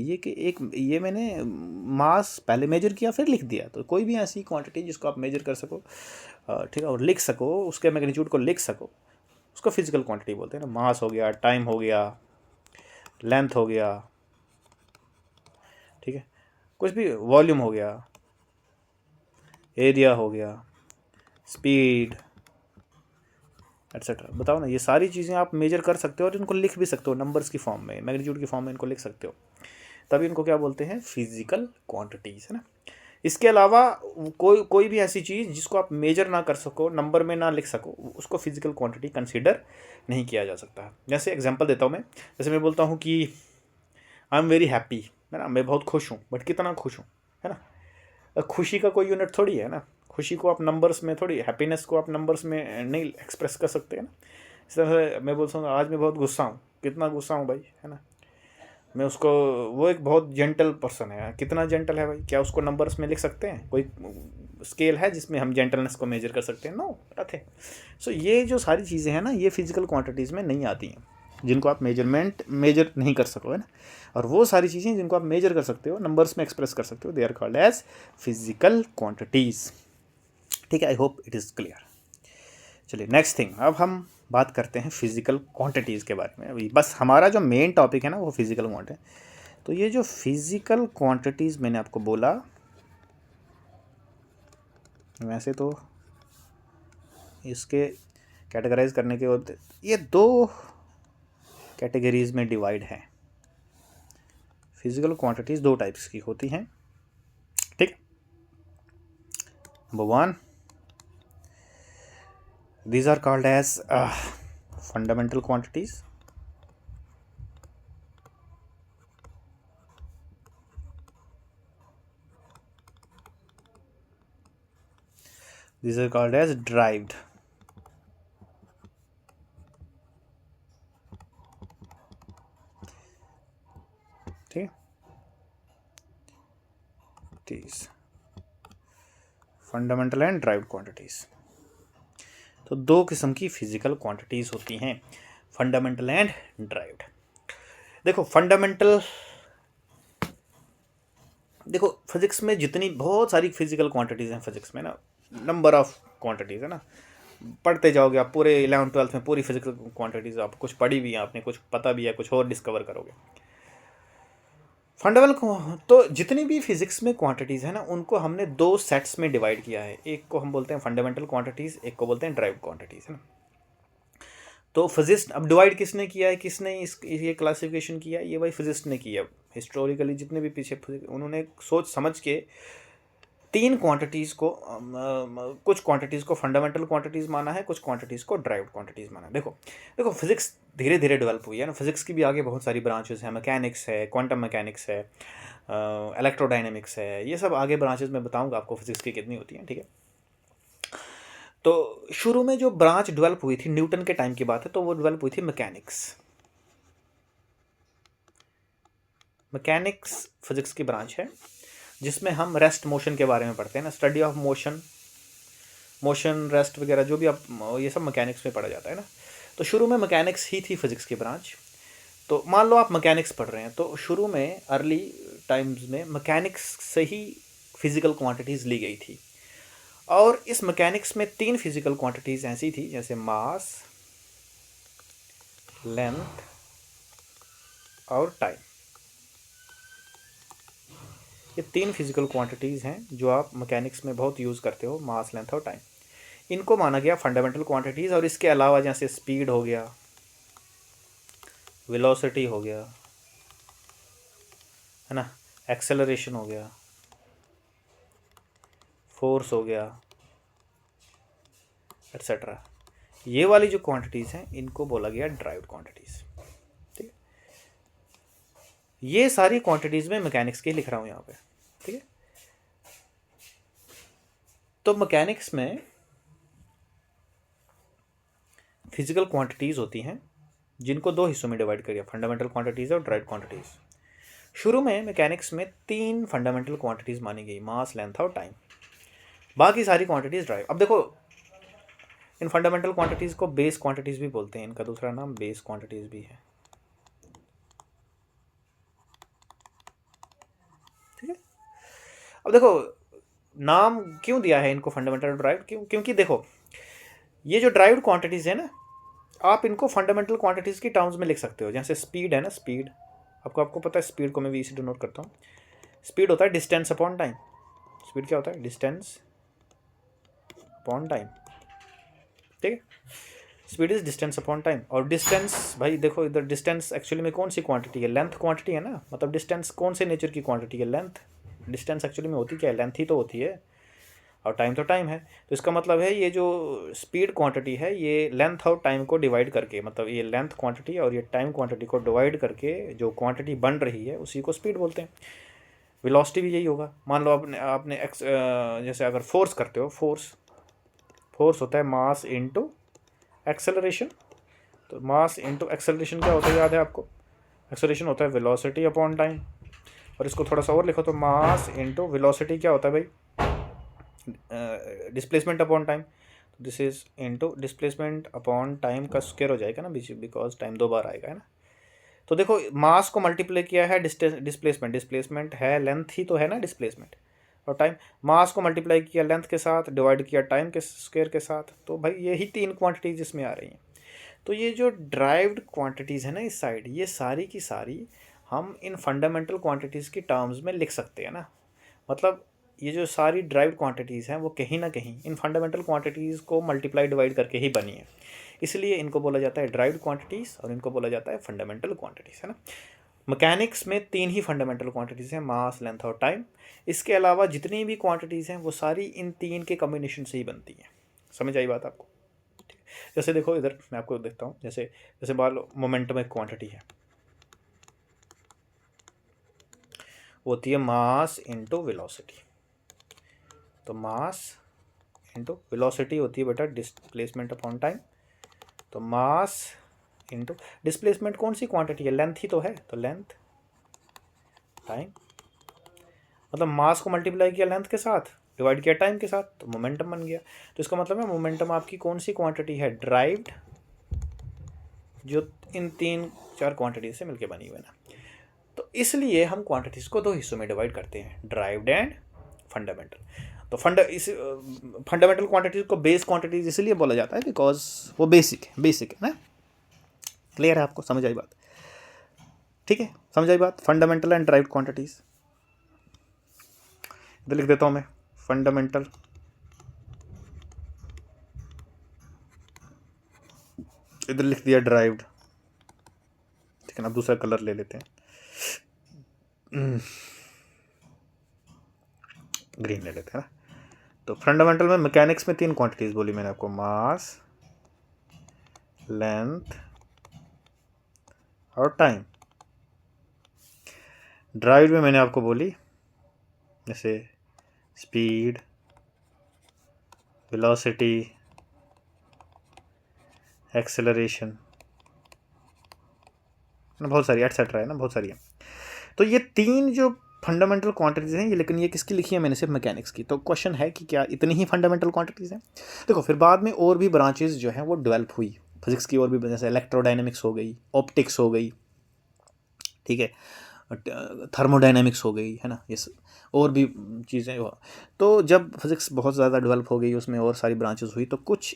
Speaker 1: ये मैंने मास पहले मेजर किया फिर लिख दिया। तो कोई भी ऐसी क्वांटिटी जिसको आप मेजर कर सको, ठीक है, और लिख सको, उसके मैग्नीट्यूड को लिख सको, उसको फिजिकल क्वांटिटी बोलते हैं ना। मास हो गया, टाइम हो गया, लेंथ हो गया, ठीक है, कुछ भी, वॉल्यूम हो गया, एरिया हो गया, स्पीड एट्सेट्रा। बताओ ना, ये सारी चीज़ें आप मेजर कर सकते हो और इनको लिख भी सकते हो नंबर्स की फॉर्म में, मैग्नीट्यूड की फॉर्म में इनको लिख सकते हो, तभी इनको क्या बोलते हैं, फिजिकल क्वांटिटीज़, है ना। इसके अलावा कोई भी ऐसी चीज़ जिसको आप मेजर ना कर सको, नंबर में ना लिख सको, उसको फिजिकल क्वांटिटी कंसीडर नहीं किया जा सकता। जैसे एग्जांपल देता हूँ मैं, जैसे मैं बोलता हूँ कि आई एम वेरी हैप्पी, है ना, मैं बहुत खुश हूँ, बट कितना खुश हूँ, है ना। खुशी का कोई यूनिट थोड़ी है ना, खुशी को आप नंबर्स में थोड़ी, हैप्पीनेस को आप नंबर्स में नहीं एक्सप्रेस कर सकते हैं ना। इस तरह से मैं बोल सकता हूँ आज मैं बहुत गुस्सा हूँ, कितना गुस्सा हूँ भाई, है ना। मैं उसको, वो एक बहुत जेंटल पर्सन है, कितना जेंटल है भाई, क्या उसको नंबर्स में लिख सकते हैं? कोई स्केल है जिसमें हम जेंटलनेस को मेजर कर सकते हैं? No, nothing. सो ये जो सारी चीज़ें हैं ना, ये फिजिकल क्वांटिटीज़ में नहीं आती हैं, जिनको आप मेजर नहीं कर सको, है ना। और वो सारी चीज़ें जिनको आप मेजर कर सकते हो, नंबर्स में एक्सप्रेस कर सकते हो, they are called as physical quantities. ठीक है, I hope it is clear. चलिए नेक्स्ट थिंग, अब हम बात करते हैं फिजिकल क्वांटिटीज़ के बारे में। अभी बस हमारा जो मेन टॉपिक है ना वो फिजिकल क्वांटिटी। तो ये जो फिजिकल क्वांटिटीज़ मैंने आपको बोला, वैसे तो इसके कैटेगराइज करने के होते, ये दो कैटेगरीज में डिवाइड है। फिजिकल क्वांटिटीज़ दो टाइप्स की होती हैं, ठीक। Number one, these are called as fundamental quantities. These are called as derived. ठीक, these fundamental and derived quantities। तो दो किस्म की फिजिकल क्वांटिटीज़ होती हैं, फंडामेंटल एंड ड्राइव्ड। देखो फंडामेंटल, देखो फिजिक्स में जितनी बहुत सारी फिजिकल क्वांटिटीज़ हैं, फिजिक्स में ना नंबर ऑफ क्वांटिटीज़ है ना, पढ़ते जाओगे आप पूरे 11th-12th में, पूरी फिजिकल क्वांटिटीज़ आप कुछ पढ़ी भी है, आपने कुछ पता भी है, कुछ और डिस्कवर करोगे। फंडामेंटल, तो जितनी भी फिजिक्स में क्वांटिटीज़ है ना, उनको हमने दो सेट्स में डिवाइड किया है। एक को हम बोलते हैं फंडामेंटल क्वांटिटीज़, एक को बोलते हैं ड्राइव्ड क्वांटिटीज़, है ना। तो फिजिस्ट, अब डिवाइड किसने किया है, किसने ये क्लासिफिकेशन किया है? ये भाई फिजिस्ट ने किया। हिस्टोरिकली जितने भी पीछे उन्होंने सोच समझ के तीन क्वांटिटीज़ को, कुछ क्वांटिटीज़ को फंडामेंटल क्वांटिटीज़ माना है, कुछ क्वांटिटीज़ को ड्राइव्ड क्वांटिटीज़ माना है। देखो फिजिक्स धीरे धीरे डेवलप हुई है ना। फिजिक्स की भी आगे बहुत सारी ब्रांचेस हैं, मैकेनिक्स है, क्वांटम मैकेनिक्स है, इलेक्ट्रोडायनेमिक्स है, ये सब आगे ब्रांचेस मैं बताऊंगा आपको फिजिक्स की कितनी होती हैं, ठीक है। तो शुरू में जो ब्रांच डेवलप हुई थी, न्यूटन के टाइम की बात है, तो वो डेवलप हुई थी मैकेनिक्स। मैकेनिक्स फिजिक्स की ब्रांच है जिसमें हम रेस्ट मोशन के बारे में पढ़ते हैं ना, स्टडी ऑफ मोशन रेस्ट वगैरह जो भी आप, ये सब मैकेनिक्स में पढ़ा जाता है ना। तो शुरू में मैकेनिक्स ही थी फिजिक्स की ब्रांच। तो मान लो आप मैकेनिक्स पढ़ रहे हैं, तो शुरू में अर्ली टाइम्स में मैकेनिक्स से ही फिजिकल क्वांटिटीज़ ली गई थी। और इस मैकेनिक्स में तीन फिजिकल क्वांटिटीज़ ऐसी थी, जैसे मास, लेंथ और टाइम। ये तीन फिजिकल क्वांटिटीज़ हैं जो आप मैकेनिक्स में बहुत यूज़ करते हो, मास, लेंथ और टाइम। इनको माना गया फंडामेंटल क्वांटिटीज़। और इसके अलावा जैसे स्पीड हो गया, वेलोसिटी हो गया, है ना, एक्सेलरेशन हो गया, फोर्स हो गया, एट्सेट्रा, ये वाली जो क्वांटिटीज़ हैं इनको बोला गया ड्राइव्ड क्वांटिटीज़। ठीक है, ये सारी क्वांटिटीज़ में मैकेनिक्स की लिख रहा हूँ यहाँ पे, ठीक है। तो मैकेनिक्स में फिजिकल क्वांटिटीज़ होती हैं जिनको दो हिस्सों में डिवाइड करिए, फंडामेंटल क्वांटिटीज़ और ड्राइव्ड क्वांटिटीज़। शुरू में मैकेनिक्स में तीन फंडामेंटल क्वांटिटीज़ मानी गई, मास, लेंथ और टाइम। बाकी सारी क्वांटिटीज़ ड्राइव। अब देखो इन फंडामेंटल क्वांटिटीज़ को बेस क्वांटिटीज़ भी बोलते हैं, इनका दूसरा नाम बेस क्वांटिटीज़ भी है, ठीक है। अब देखो नाम क्यों दिया है इनको फंडामेंटल ड्राइव्ड, क्योंकि देखो ये जो ड्राइव्ड क्वांटिटीज़ है ना, आप इनको फंडामेंटल क्वांटिटीज़ की टर्म्स में लिख सकते हो। जैसे स्पीड है ना, स्पीड आपको पता है, स्पीड को मैं वी से डिनोट करता हूँ। स्पीड होता है डिस्टेंस अपॉन टाइम। स्पीड क्या होता है? डिस्टेंस अपॉन टाइम, ठीक है। Speed is distance upon time. और डिस्टेंस, भाई देखो इधर डिस्टेंस एक्चुअली में कौन सी क्वांटिटी है? लेंथ क्वांटिटी है ना। मतलब डिस्टेंस कौन से नेचर की क्वांटिटी है? लेंथ। डिस्टेंस एक्चुअली में होती क्या है, लेंथ ही तो होती है, और टाइम तो टाइम है। तो इसका मतलब है ये जो स्पीड क्वांटिटी है ये लेंथ और टाइम को डिवाइड करके, मतलब ये लेंथ क्वांटिटी और ये टाइम क्वांटिटी को डिवाइड करके जो क्वांटिटी बन रही है उसी को स्पीड बोलते हैं। वेलोसिटी भी यही होगा। मान लो आपने आपने जैसे अगर फोर्स करते हो, फोर्स होता है मास इनटू एक्सेलरेशन। तो मास इनटू एक्सेलरेशन क्या होता है, याद है आपको? एक्सेलरेशन होता है वेलोसिटी अपॉन टाइम। और इसको थोड़ा सा और लिखो तो मास इनटू वेलोसिटी क्या होता है भाई, displacement upon time. This is into displacement upon time का स्क्वायर हो जाएगा ना, बिकॉज टाइम 2 बार आएगा, है ना। तो देखो मास को मल्टीप्लाई किया है डिस्प्लेसमेंट है, लेंथ ही तो है ना डिस्प्लेसमेंट, और टाइम। मास को मल्टीप्लाई किया लेंथ के साथ, डिवाइड किया टाइम के स्क्वायर के साथ। तो भाई यही 3 क्वांटिटीज इसमें आ रही हैं। तो ये जो ड्राइव्ड क्वांटिटीज़ है ना इस साइड, ये सारी की सारी हम इन फंडामेंटल क्वांटिटीज़ की टर्म्स में लिख सकते हैं ना। मतलब ये जो सारी ड्राइव्ड क्वांटिटीज़ हैं वो कहीं ना कहीं इन फंडामेंटल क्वांटिटीज़ को मल्टीप्लाई डिवाइड करके ही बनी है। इसलिए इनको बोला जाता है ड्राइव्ड क्वांटिटीज़ और इनको बोला जाता है फंडामेंटल क्वांटिटीज़, है ना। मैकेनिक्स में 3 ही फंडामेंटल क्वांटिटीज़ हैं, मास, लेंथ और टाइम। इसके अलावा जितनी भी क्वांटिटीज़ हैं वो सारी इन 3 के कम्बिनेशन से ही बनती हैं। समझ आई बात आपको? जैसे देखो इधर मैं आपको देखता हूँ, जैसे जैसे मान लो मोमेंटम एक क्वांटिटी है, वो होती है मास इनटू वेलोसिटी। तो मास इनटू वेलोसिटी होती है बेटा डिस्प्लेसमेंट अपॉन टाइम। तो मास इनटू डिस्प्लेसमेंट कौन सी क्वांटिटी है, लेंथ ही तो है, तो लेंथ टाइम। मतलब मास को मल्टीप्लाई किया लेंथ के साथ, डिवाइड किया टाइम के साथ, तो मोमेंटम बन गया। तो इसका मतलब है मोमेंटम आपकी कौन सी क्वांटिटी है, ड्राइव्ड, जो इन 3-4 क्वांटिटी से मिलकर बनी हुई है ना। तो इसलिए हम क्वांटिटीज़ को 2 हिस्सों में डिवाइड करते हैं, ड्राइव्ड एंड फंडामेंटल। तो फंडामेंटल क्वांटिटीज़ को बेस क्वांटिटीज इसलिए बोला जाता है बिकॉज वो बेसिक है ना। क्लियर है आपको, समझ आई बात? ठीक है, समझ आई बात। फंडामेंटल एंड ड्राइव्ड क्वांटिटीज़ इधर लिख देता हूँ मैं, फंडामेंटल इधर लिख दिया, ड्राइव्ड। ठीक है ना, दूसरा कलर ले लेते हैं, ग्रीन ले लेते हैं ना। तो फंडामेंटल में मैकेनिक्स में 3 क्वांटिटीज़ बोली मैंने आपको, मास, लेंथ और टाइम। ड्राइव्ड में मैंने आपको बोली जैसे स्पीड, वेलोसिटी, एक्सेलरेशन, ना बहुत सारी एटसेट्रा है ना, बहुत सारी है। तो ये 3 जो फंडामेंटल क्वांटिटीज़ हैं ये, लेकिन ये किसकी लिखी है मैंने, सिर्फ मैकेनिक्स की। तो क्वेश्चन है कि क्या इतनी ही फंडामेंटल क्वांटिटीज़ हैं? देखो फिर बाद में और भी ब्रांचेस जो हैं वो डेवलप हुई फिजिक्स की, और भी, जैसे इलेक्ट्रोडायनेमिक्स हो गई, ऑप्टिक्स हो गई, ठीक है, थर्मोडायनेमिक्स हो गई, है ना, ये और भी चीज़ें। तो जब फिज़िक्स बहुत ज़्यादा डेवलप हो गई, उसमें और सारी ब्रांचेस हुई, तो कुछ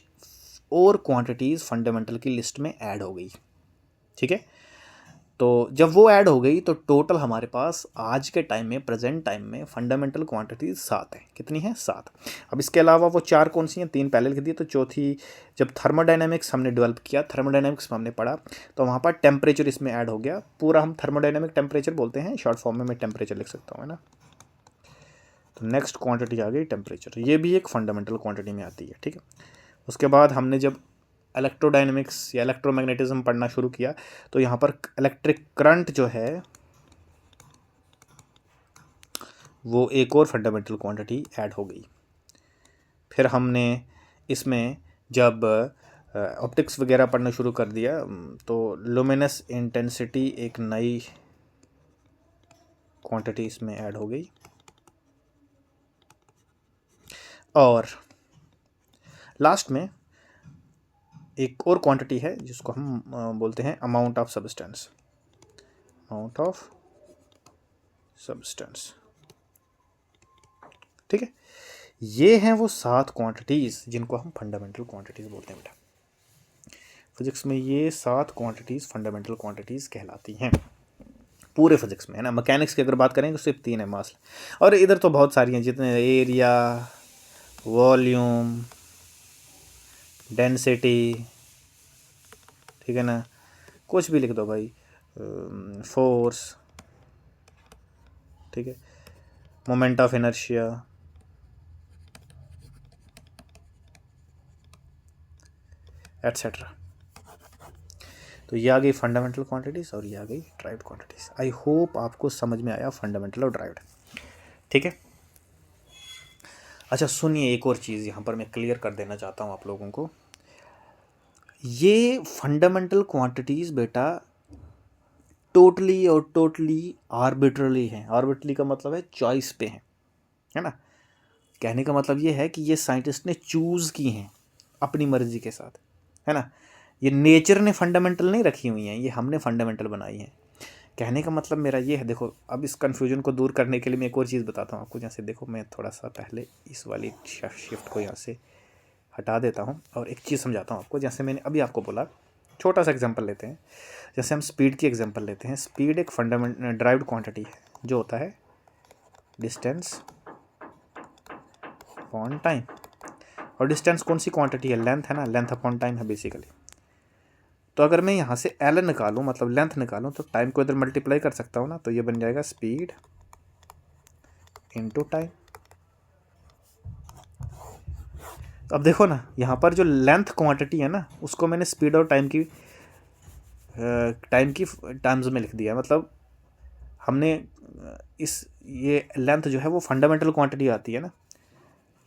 Speaker 1: और क्वांटिटीज़ फंडामेंटल की लिस्ट में ऐड हो गई, ठीक है। तो जब वो ऐड हो गई तो टोटल हमारे पास आज के टाइम में, प्रेजेंट टाइम में फंडामेंटल क्वांटिटीज़ 7 हैं। कितनी हैं? 7। अब इसके अलावा वो 4 कौन सी हैं? 3 पहले लिख दी। तो चौथी, जब थर्मोडायनेमिक्स हमने डेवलप किया, थर्मोडायनेमिक्स में हमने पढ़ा, तो वहाँ पर टेम्परेचर इसमें ऐड हो गया। पूरा हम थर्मोडायनेमिक टेम्परेचर बोलते हैं, शॉर्ट फॉर्म में मैं टेम्परेचर लिख सकता हूँ, है ना। तो नेक्स्ट क्वांटिटी आ गई टेम्परेचर, ये भी एक फंडामेंटल क्वांटिटी में आती है, ठीक है। उसके बाद हमने जब इलेक्ट्रोडायनेमिक्स या इलेक्ट्रोमैग्नेटिज्म पढ़ना शुरू किया, तो यहाँ पर इलेक्ट्रिक करंट जो है वो एक और फंडामेंटल क्वांटिटी ऐड हो गई। फिर हमने इसमें जब ऑप्टिक्स वगैरह पढ़ना शुरू कर दिया, तो लुमिनस इंटेंसिटी एक नई क्वांटिटी इसमें ऐड हो गई। और लास्ट में एक और क्वांटिटी है जिसको हम बोलते हैं amount of substance, amount of substance, ठीक है। ये हैं वो 7 क्वांटिटीज़ जिनको हम फंडामेंटल क्वांटिटीज़ बोलते हैं बेटा। फिजिक्स में ये 7 क्वांटिटीज़ फंडामेंटल क्वांटिटीज़ कहलाती हैं पूरे फिजिक्स में, है ना। मैकेनिक्स की अगर बात करें तो सिर्फ 3 है, मास, और इधर तो बहुत सारी हैं, जितने एरिया, वॉल्यूम, डेंसिटी, ठीक है ना, कुछ भी लिख दो भाई, फोर्स, ठीक है, मोमेंट ऑफ इनर्शिया, एट्सेट्रा। तो ये आ गई फंडामेंटल क्वांटिटीज़ और ये आ गई ड्राइव्ड क्वांटिटीज़। आई होप आपको समझ में आया फंडामेंटल और ड्राइव्ड। ठीक है। अच्छा सुनिए, एक और चीज़ यहाँ पर मैं क्लियर कर देना चाहता हूँ आप लोगों को। ये फंडामेंटल क्वांटिटीज़ बेटा टोटली और टोटली आर्बिट्रली हैं। आर्बिट्रली का मतलब है चॉइस पे है ना। कहने का मतलब ये है कि ये साइंटिस्ट ने चूज़ की हैं अपनी मर्जी के साथ, है ना। ये नेचर ने फंडामेंटल नहीं रखी हुई हैं, ये हमने फंडामेंटल बनाई हैं। कहने का मतलब मेरा ये है, देखो अब इस कन्फ्यूजन को दूर करने के लिए मैं एक और चीज़ बताता हूँ आपको। जैसे देखो, मैं थोड़ा सा पहले इस वाली शिफ्ट को यहाँ से हटा देता हूँ और एक चीज़ समझाता हूँ आपको। जैसे मैंने अभी आपको बोला, छोटा सा एग्जांपल लेते हैं। जैसे हम स्पीड की एग्जांपल लेते हैं। स्पीड एक ड्राइव्ड क्वांटिटी है जो होता है डिस्टेंस अपॉन टाइम। और डिस्टेंस कौन सी क्वांटिटी है? लेंथ है ना, लेंथ अपॉन टाइम है बेसिकली। तो अगर मैं यहाँ से एल निकालूँ, मतलब लेंथ निकालूँ, तो टाइम को इधर मल्टीप्लाई कर सकता हूँ ना, तो ये बन जाएगा स्पीड इनटू टाइम। अब देखो ना, यहाँ पर जो लेंथ क्वांटिटी है ना, उसको मैंने स्पीड और टाइम की टर्म्स में लिख दिया। मतलब हमने ये लेंथ जो है वो फंडामेंटल क्वांटिटी आती है ना,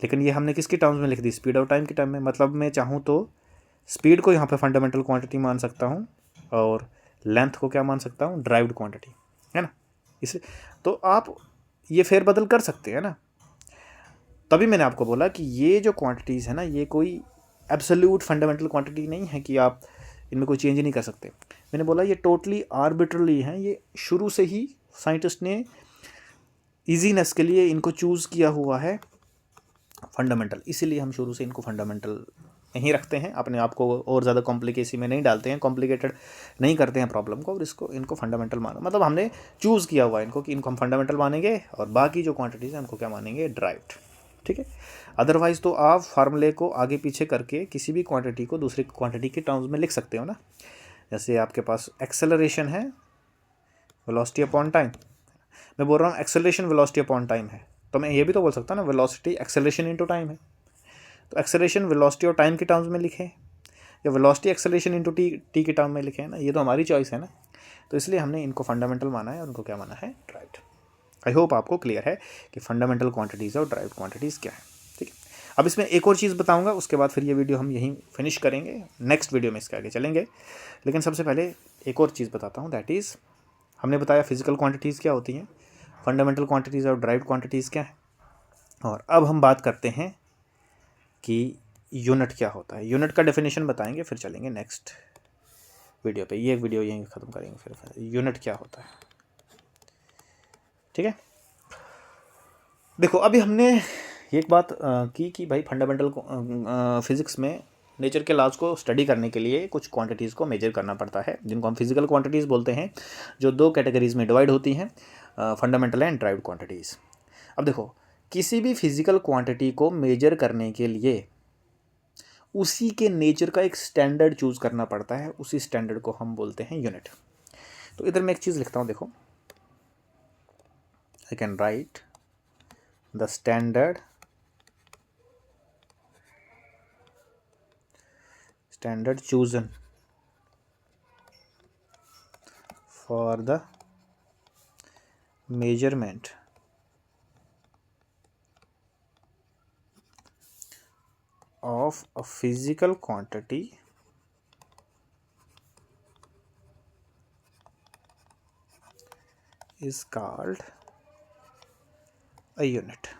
Speaker 1: लेकिन ये हमने किसकी टर्म्स में लिख दी? स्पीड और टाइम की टर्म में। मतलब मैं चाहूँ तो स्पीड को यहाँ पे फंडामेंटल क्वांटिटी मान सकता हूँ और लेंथ को क्या मान सकता हूँ? ड्राइव्ड क्वांटिटी, है ना। इसलिए तो आप ये फेरबदल कर सकते हैं ना। तभी मैंने आपको बोला कि ये जो क्वांटिटीज़ है ना, ये कोई एब्सोल्यूट फंडामेंटल क्वांटिटी नहीं है कि आप इनमें कोई चेंज नहीं कर सकते। मैंने बोला ये टोटली आर्बिट्रली हैं। ये शुरू से ही साइंटिस्ट ने ईजीनेस के लिए इनको चूज़ किया हुआ है फंडामेंटल। इसीलिए हम शुरू से इनको फंडामेंटल नहीं रखते हैं, अपने आप को और ज़्यादा कॉम्प्लिकेसी में नहीं डालते हैं, कॉम्प्लिकेटेड नहीं करते हैं प्रॉब्लम को, और इनको फंडामेंटल मानो। मतलब हमने चूज़ किया हुआ है इनको कि इनको हम फंडामेंटल मानेंगे और बाकी जो क्वांटिटीज़ हैं उनको क्या मानेंगे? ड्राइव्ड। ठीक है। अदरवाइज़ तो आप फार्मूले को आगे पीछे करके किसी भी क्वांटिटी को दूसरी क्वांटिटी के टर्म्स में लिख सकते हो ना। जैसे आपके पास एक्सेलरेशन है वेलोसिटी अपॉन टाइम। मैं बोल रहा हूँ एक्सेलरेशन वेलोसिटी अपॉन टाइम है, तो मैं ये भी तो बोल सकता हूँ ना वेलोसिटी एक्सेलरेशन इनटू टाइम है। तो एक्सेलरेशन वेलोसिटी और टाइम के टर्म्स में लिखें या वेलोसिटी एक्सेलरेशन इनटू टी के टर्म में लिखें ना, ये तो हमारी चॉइस है ना। तो इसलिए हमने इनको फंडामेंटल माना है और उनको क्या माना है? ड्राइव्ड। आई होप आपको क्लियर है कि फंडामेंटल क्वांटिटीज़ और ड्राइव्ड क्वांटिटीज़ क्या है। ठीक है। अब इसमें एक और चीज़ बताऊंगा, उसके बाद फिर ये वीडियो हम यहीं फिनिश करेंगे, नेक्स्ट वीडियो में इसके आगे चलेंगे। लेकिन सबसे पहले एक और चीज़ बताता हूँ, दैट इज़ हमने बताया फिजिकल क्वांटिटीज़ क्या होती हैं, फंडामेंटल क्वांटिटीज़ और ड्राइव्ड क्वांटिटीज़ क्या है। और अब हम बात करते हैं कि यूनिट क्या होता है। यूनिट का डेफिनेशन बताएंगे, फिर चलेंगे नेक्स्ट वीडियो पे। ये वीडियो यहीं ख़त्म करेंगे, फिर यूनिट क्या होता है। ठीक है। देखो अभी हमने एक बात की कि भाई फंडामेंटल फिज़िक्स में नेचर के लॉज को स्टडी करने के लिए कुछ क्वांटिटीज़ को मेजर करना पड़ता है, जिनको हम फिजिकल क्वांटिटीज़ बोलते हैं, जो दो कैटेगरीज़ में डिवाइड होती हैं, फंडामेंटल एंड ड्राइव्ड क्वांटिटीज़। अब देखो, किसी भी फिजिकल क्वांटिटी को मेजर करने के लिए उसी के नेचर का एक स्टैंडर्ड चूज़ करना पड़ता है। उसी स्टैंडर्ड को हम बोलते हैं यूनिट। तो इधर मैं एक चीज़ लिखता हूँ, देखो, I can write the standard chosen for the measurement of a physical quantity is called a unit।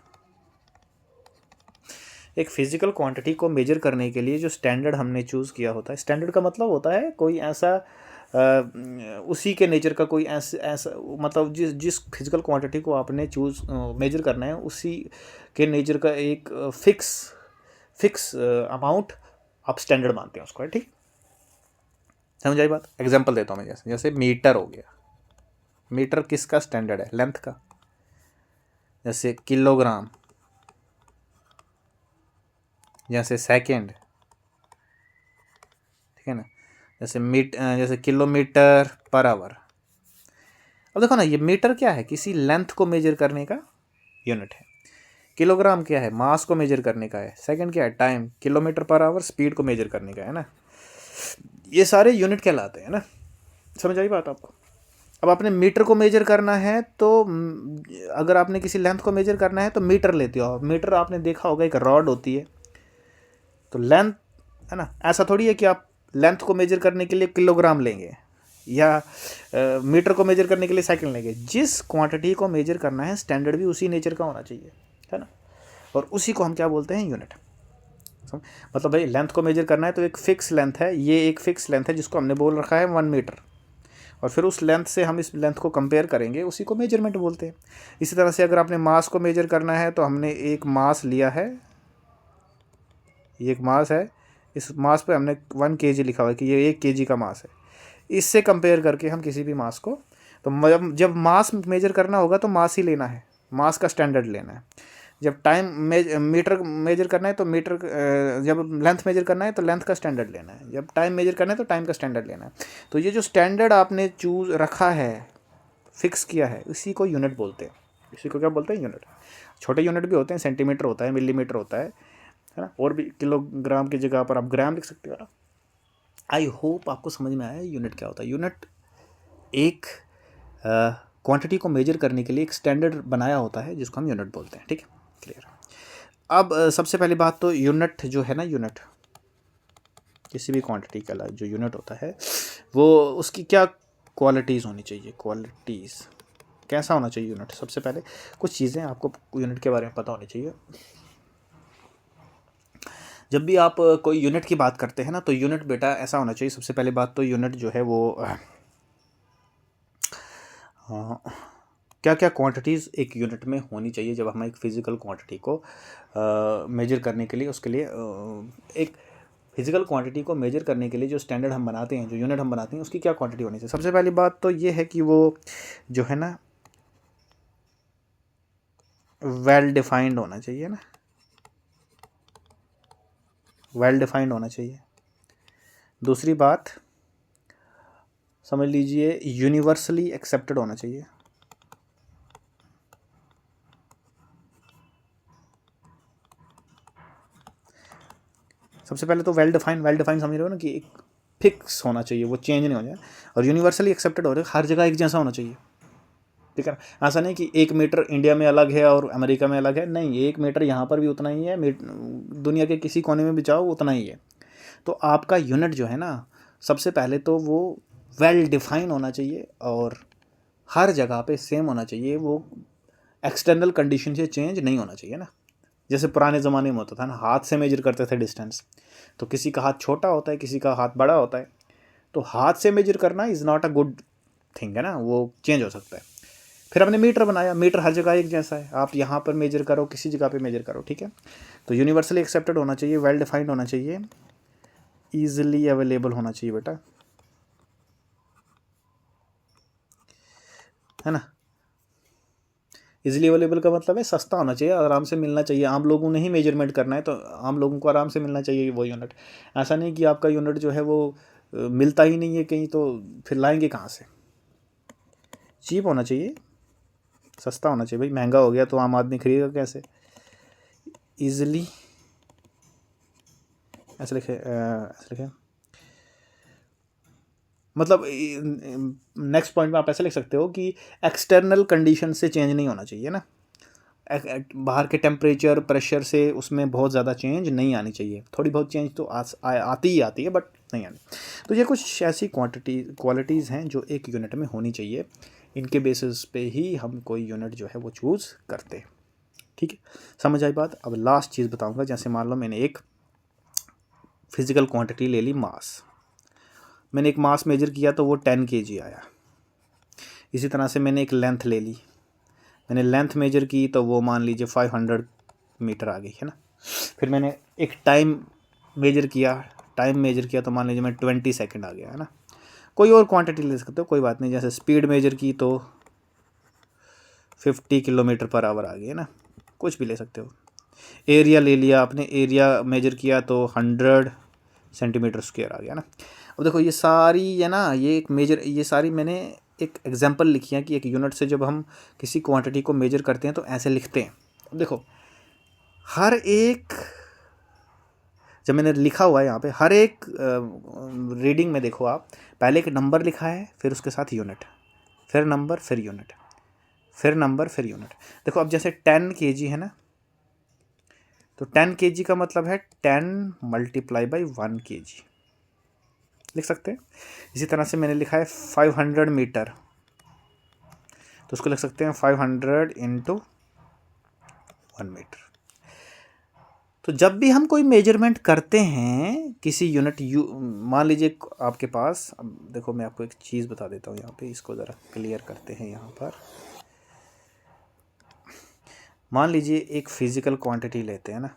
Speaker 1: एक फिजिकल क्वांटिटी को मेजर करने के लिए जो स्टैंडर्ड हमने चूज़ किया होता है, स्टैंडर्ड का मतलब होता है कोई ऐसा उसी के नेचर का कोई ऐसा मतलब जिस फिजिकल क्वांटिटी को आपने चूज़ मेजर करना है, उसी के नेचर का एक फिक्स अमाउंट आप स्टैंडर्ड मानते हैं उसको, है। ठीक, समझ आई बात? एग्जांपल देता हूँ मैं, जैसे मीटर हो गया। मीटर किसका स्टैंडर्ड है? लेंथ का। जैसे किलोग्राम, जैसे सेकेंड, ठीक है ना, जैसे किलोमीटर पर आवर। अब देखो ना, ये मीटर क्या है? किसी लेंथ को मेजर करने का यूनिट है। किलोग्राम क्या है, मास को मेजर करने का है। सेकंड क्या है, time, kilometre per hour speed को मेजर करने का है ना। ये सारे यूनिट कहलाते हैं ना। समझ आई बात आपको। अब आपने मीटर को मेजर करना है तो अगर आपने किसी लेंथ को मेजर करना है तो मीटर लेते हो। मीटर आपने देखा होगा एक रॉड होती है, तो लेंथ है ना। ऐसा थोड़ी है कि आप लेंथ को मेजर करने के लिए किलोग्राम लेंगे या मीटर को मेजर करने के लिए सेकंड लेंगे। जिस क्वांटिटी को मेजर करना है स्टैंडर्ड भी उसी नेचर का होना चाहिए, है ना। और उसी को हम क्या बोलते हैं, यूनिट। मतलब भाई लेंथ को मेजर करना है तो एक फ़िक्स लेंथ है, ये एक फ़िक्स लेंथ है जिसको हमने बोल रखा है 1 मीटर, और फिर उस लेंथ से हम इस लेंथ को कंपेयर करेंगे, उसी को मेजरमेंट बोलते हैं। इसी तरह से अगर आपने मास को मेजर करना है तो हमने एक मास लिया है, ये एक मास है, इस मास पे हमने 1 kg लिखा हुआ है कि ये 1 kg का मास है। इससे कंपेयर करके हम किसी भी मास को, तो जब मास मेजर करना होगा तो मास ही लेना है, मास का स्टैंडर्ड लेना है। जब टाइम मीटर मेजर करना है तो मीटर, जब लेंथ मेजर करना है तो लेंथ का स्टैंडर्ड लेना है, जब टाइम मेजर करना है तो टाइम का स्टैंडर्ड लेना है। तो ये जो स्टैंडर्ड आपने चूज़ रखा है, फिक्स किया है, इसी को यूनिट बोलते हैं। इसी को क्या बोलते हैं, यूनिट। छोटे यूनिट भी होते हैं, सेंटीमीटर होता है, मिलीमीटर होता है ना, और भी किलोग्राम की जगह पर आप ग्राम लिख सकते हो ना। आई होप आपको समझ में आया यूनिट क्या होता है। यूनिट एक क्वांटिटी को मेजर करने के लिए एक स्टैंडर्ड बनाया होता है जिसको हम यूनिट बोलते हैं, ठीक है, क्लियर। अब सबसे पहली बात तो यूनिट जो है ना, यूनिट किसी भी क्वांटिटी का जो यूनिट होता है वो उसकी क्या क्वालिटीज़ होनी चाहिए। क्वालिटीज़ कैसा होना चाहिए यूनिट। सबसे पहले कुछ चीज़ें आपको यूनिट के बारे में पता होनी चाहिए। जब भी आप कोई यूनिट की बात करते हैं ना, तो यूनिट बेटा ऐसा होना चाहिए। सबसे पहली बात तो यूनिट जो है वो क्या क्या क्वांटिटीज़ एक यूनिट में होनी चाहिए। जब हम एक फ़िज़िकल क्वांटिटी को मेजर करने के लिए, उसके लिए एक फिज़िकल क्वांटिटी को मेजर करने के लिए जो स्टैंडर्ड हम बनाते हैं, जो यूनिट हम बनाते हैं, उसकी क्या क्वांटिटी होनी चाहिए। सबसे पहली बात तो ये है कि वो जो है ना वेल डिफाइंड होना चाहिए ना, वेल डिफाइंड होना चाहिए। दूसरी बात समझ लीजिए यूनिवर्सली एक्सेप्टेड होना चाहिए। सबसे पहले तो वेल डिफाइंड समझ रहे हो ना, कि एक फिक्स होना चाहिए, वो चेंज नहीं हो जाए। और यूनिवर्सली एक्सेप्टेड हो रहा है, हर जगह एक जैसा होना चाहिए, ठीक है ना। ऐसा नहीं कि 1 मीटर इंडिया में अलग है और अमेरिका में अलग है, नहीं, 1 मीटर यहाँ पर भी उतना ही है, दुनिया के किसी कोने में भी जाओ उतना ही है। तो आपका यूनिट जो है ना, सबसे पहले तो वो वेल डिफाइन होना चाहिए और हर जगह पे सेम होना चाहिए। वो एक्सटर्नल कंडीशन से चेंज नहीं होना चाहिए ना। जैसे पुराने ज़माने में होता था ना, हाथ से मेजर करते थे डिस्टेंस, तो किसी का हाथ छोटा होता है, किसी का हाथ बड़ा होता है, तो हाथ से मेजर करना is not a good thing, है ना, वो चेंज हो सकता है। फिर हमने मीटर बनाया, मीटर हर जगह एक जैसा है, आप यहाँ पर मेजर करो, किसी जगह पे मेजर करो, ठीक है। तो यूनिवर्सली एक्सेप्टेड होना चाहिए, वेल डिफाइंड होना चाहिए, ईजिली अवेलेबल होना चाहिए बेटा, है ना। इजीली अवेलेबल का मतलब है सस्ता होना चाहिए, आराम से मिलना चाहिए। आम लोगों ने ही मेजरमेंट करना है तो आम लोगों को आराम से मिलना चाहिए वो यूनिट। ऐसा नहीं कि आपका यूनिट जो है वो मिलता ही नहीं है कहीं, तो फिर लाएंगे कहाँ से। चीप होना चाहिए, सस्ता होना चाहिए। भाई महंगा हो गया तो आम आदमी खरीदेगा कैसे। ईजिली ऐसे लिखे मतलब नेक्स्ट पॉइंट में आप ऐसे लिख सकते हो कि एक्सटर्नल कंडीशन से चेंज नहीं होना चाहिए ना। बाहर के टेम्परेचर प्रेशर से उसमें बहुत ज़्यादा चेंज नहीं आनी चाहिए। थोड़ी बहुत चेंज तो आती ही आती है, बट नहीं आनी। तो ये कुछ ऐसी क्वालिटीज़ हैं जो एक यूनिट में होनी चाहिए। इनके बेसिस पे ही हम कोई यूनिट जो है वो चूज़ करते हैं, ठीक है। समझ आई बात। अब लास्ट चीज़ बताऊंगा। जैसे मान लो मैंने एक फिज़िकल क्वांटिटी ले ली, मास। मैंने एक मास मेजर किया तो वो 10 kg आया। इसी तरह से मैंने एक लेंथ ले ली, मैंने लेंथ मेजर की तो वो मान लीजिए 500 मीटर आ गई, है ना। फिर मैंने एक टाइम मेजर किया तो मान लीजिए मैं 20 सेकंड आ गया, है ना। कोई और क्वांटिटी ले सकते हो, कोई बात नहीं। जैसे स्पीड मेजर की तो 50 किलोमीटर पर आवर आ गई, है ना, कुछ भी ले सकते हो। एरिया ले लिया आपने, एरिया मेजर किया तो 100 सेंटीमीटर स्क्वायर आ गया ना। अब देखो ये सारी है ना, ये एक मेजर, ये सारी मैंने एक एग्जांपल लिखी है कि एक यूनिट से जब हम किसी क्वांटिटी को मेजर करते हैं तो ऐसे लिखते हैं। अब देखो हर एक, जब मैंने लिखा हुआ है यहाँ पे हर एक रीडिंग में देखो आप, पहले एक नंबर लिखा है, फिर उसके साथ यूनिट, फिर नंबर, फिर यूनिट, फिर नंबर, फिर यूनिट। देखो अब जैसे 10 kg है ना, तो 10 kg का मतलब है 10 × 1 kg लिख सकते हैं। इसी तरह से मैंने लिखा है 500 मीटर, तो उसको लिख सकते हैं 500 × 1 मीटर। तो जब भी हम कोई मेजरमेंट करते हैं किसी यूनिट मान लीजिए आपके पास, अब देखो मैं आपको एक चीज़ बता देता हूँ यहाँ पे, इसको ज़रा क्लियर करते हैं। यहाँ पर मान लीजिए एक फिज़िकल क्वांटिटी लेते हैं ना,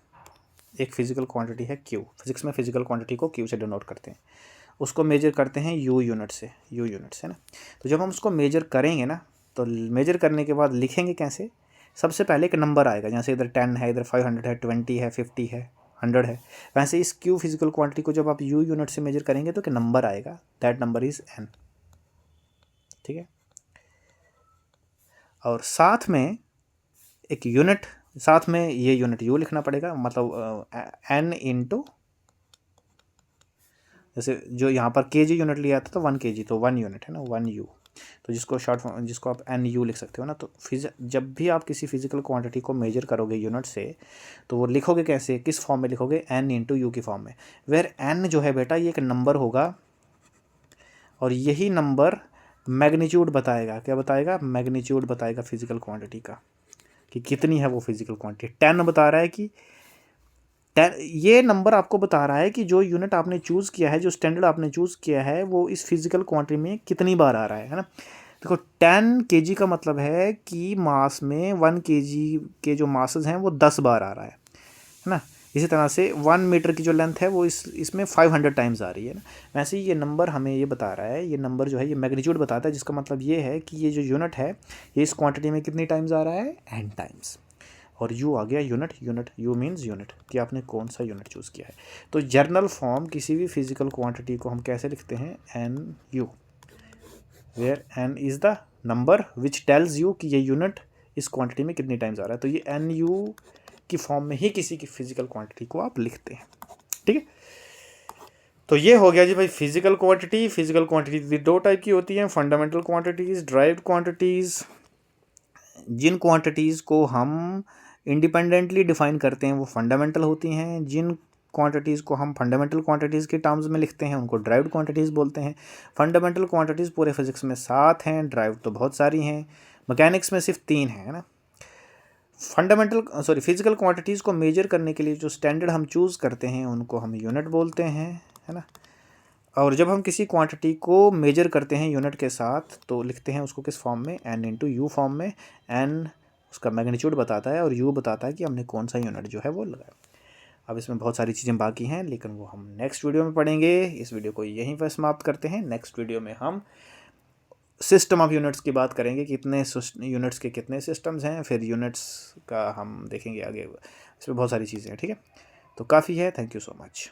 Speaker 1: एक फिज़िकल क्वांटिटी है क्यू, फिजिक्स में फिज़िकल क्वांटिटी को क्यू से डिनोट करते हैं, उसको मेजर करते हैं यू यूनिट से है ना। तो जब हम उसको मेजर करेंगे ना, तो मेजर करने के बाद लिखेंगे कैसे, सबसे पहले एक नंबर आएगा, जैसे इधर 10 है, इधर 500 है, 20 है, 50 है, 100 है। वैसे इस क्यू फिजिकल क्वांटिटी को जब आप यू यूनिट से मेजर करेंगे तो एक नंबर आएगा, दैट नंबर इज़ n, ठीक है। और साथ में एक यूनिट, साथ में ये यूनिट यू लिखना पड़ेगा, मतलब n इंटू, जैसे जो यहाँ पर kg यूनिट लिया था तो 1 kg, तो 1 यूनिट है ना, 1 u, तो जिसको शॉर्ट फॉर्म, जिसको आप NU लिख सकते हो ना। तो जब भी आप किसी फिजिकल क्वांटिटी को मेजर करोगे यूनिट से, तो वो लिखोगे कैसे, किस फॉर्म में लिखोगे, n इंटू यू की फॉर्म में, वेयर n जो है बेटा ये एक नंबर होगा, और यही नंबर मैग्नीट्यूड बताएगा, क्या बताएगा, मैग्नीट्यूड बताएगा फिजिकल क्वांटिटी का, कि कितनी है वो फिजिकल क्वांटिटी। 10 बता रहा है कि 10, ये नंबर आपको बता रहा है कि जो यूनिट आपने चूज़ किया है, जो स्टैंडर्ड आपने चूज़ किया है, वो इस फिजिकल क्वांटिटी में कितनी बार आ रहा है ना। देखो 10 kg का मतलब है कि मास में 1 kg के जो मासेस हैं वो 10 बार आ रहा है ना। इसी तरह से 1 मीटर की जो लेंथ है वो इसमें 500 टाइम्स आ रही है ना। वैसे ही ये नंबर हमें ये बता रहा है, ये नंबर जो है ये मैग्नीट्यूड बताता है, जिसका मतलब ये है कि ये जो यूनिट है ये इस क्वांटिटी में कितनी टाइम्स आ रहा है, n टाइम्स। और u आ गया यूनिट, u मीन्स यूनिट, कि आपने कौन सा यूनिट चूज़ किया है। तो जर्नल फॉर्म किसी भी फिजिकल क्वांटिटी को हम कैसे लिखते हैं, NU, where n is the number which tells you कि ये यूनिट इस क्वांटिटी में कितनी टाइम्स आ रहा है। तो ये NU की फॉर्म में ही किसी की फिजिकल क्वांटिटी को आप लिखते हैं, ठीक है। तो ये हो गया जी भाई physical quantity. Physical quantity 2 type की होती हैं, फंडामेंटल क्वांटिटीज़, ड्राइव्ड क्वांटिटीज़। जिन क्वांटिटीज़ को हम इंडिपेंडेंटली डिफाइन करते हैं वो फंडामेंटल होती हैं, जिन क्वांटिटीज़ को हम फंडामेंटल क्वांटिटीज़ के टर्म्स में लिखते हैं उनको ड्राइव्ड क्वांटिटीज़ बोलते हैं। फंडामेंटल क्वांटिटीज़ पूरे फिजिक्स में 7 हैं, ड्राइव्ड तो बहुत सारी हैं, मैकेनिक्स में सिर्फ 3 हैं, है ना। फिजिकल क्वांटिटीज़ को मेजर करने के लिए जो स्टैंडर्ड हम चूज़ करते हैं उनको हम यूनिट बोलते हैं, है ना। और जब हम किसी क्वांटिटी को मेजर करते हैं यूनिट के साथ तो लिखते हैं उसको किस फॉर्म में, n इंटू यू फॉर्म में। n उसका मैग्नीट्यूड बताता है और u बताता है कि हमने कौन सा यूनिट जो है वो लगाया। अब इसमें बहुत सारी चीज़ें बाकी हैं, लेकिन वो हम नेक्स्ट वीडियो में पढ़ेंगे। इस वीडियो को यहीं पर समाप्त करते हैं। नेक्स्ट वीडियो में हम सिस्टम ऑफ यूनिट्स की बात करेंगे, कितने यूनिट्स के कितने सिस्टम्स हैं, फिर यूनिट्स का हम देखेंगे आगे। इसमें बहुत सारी चीज़ें हैं, ठीक है। तो काफ़ी है, थैंक यू सो मच।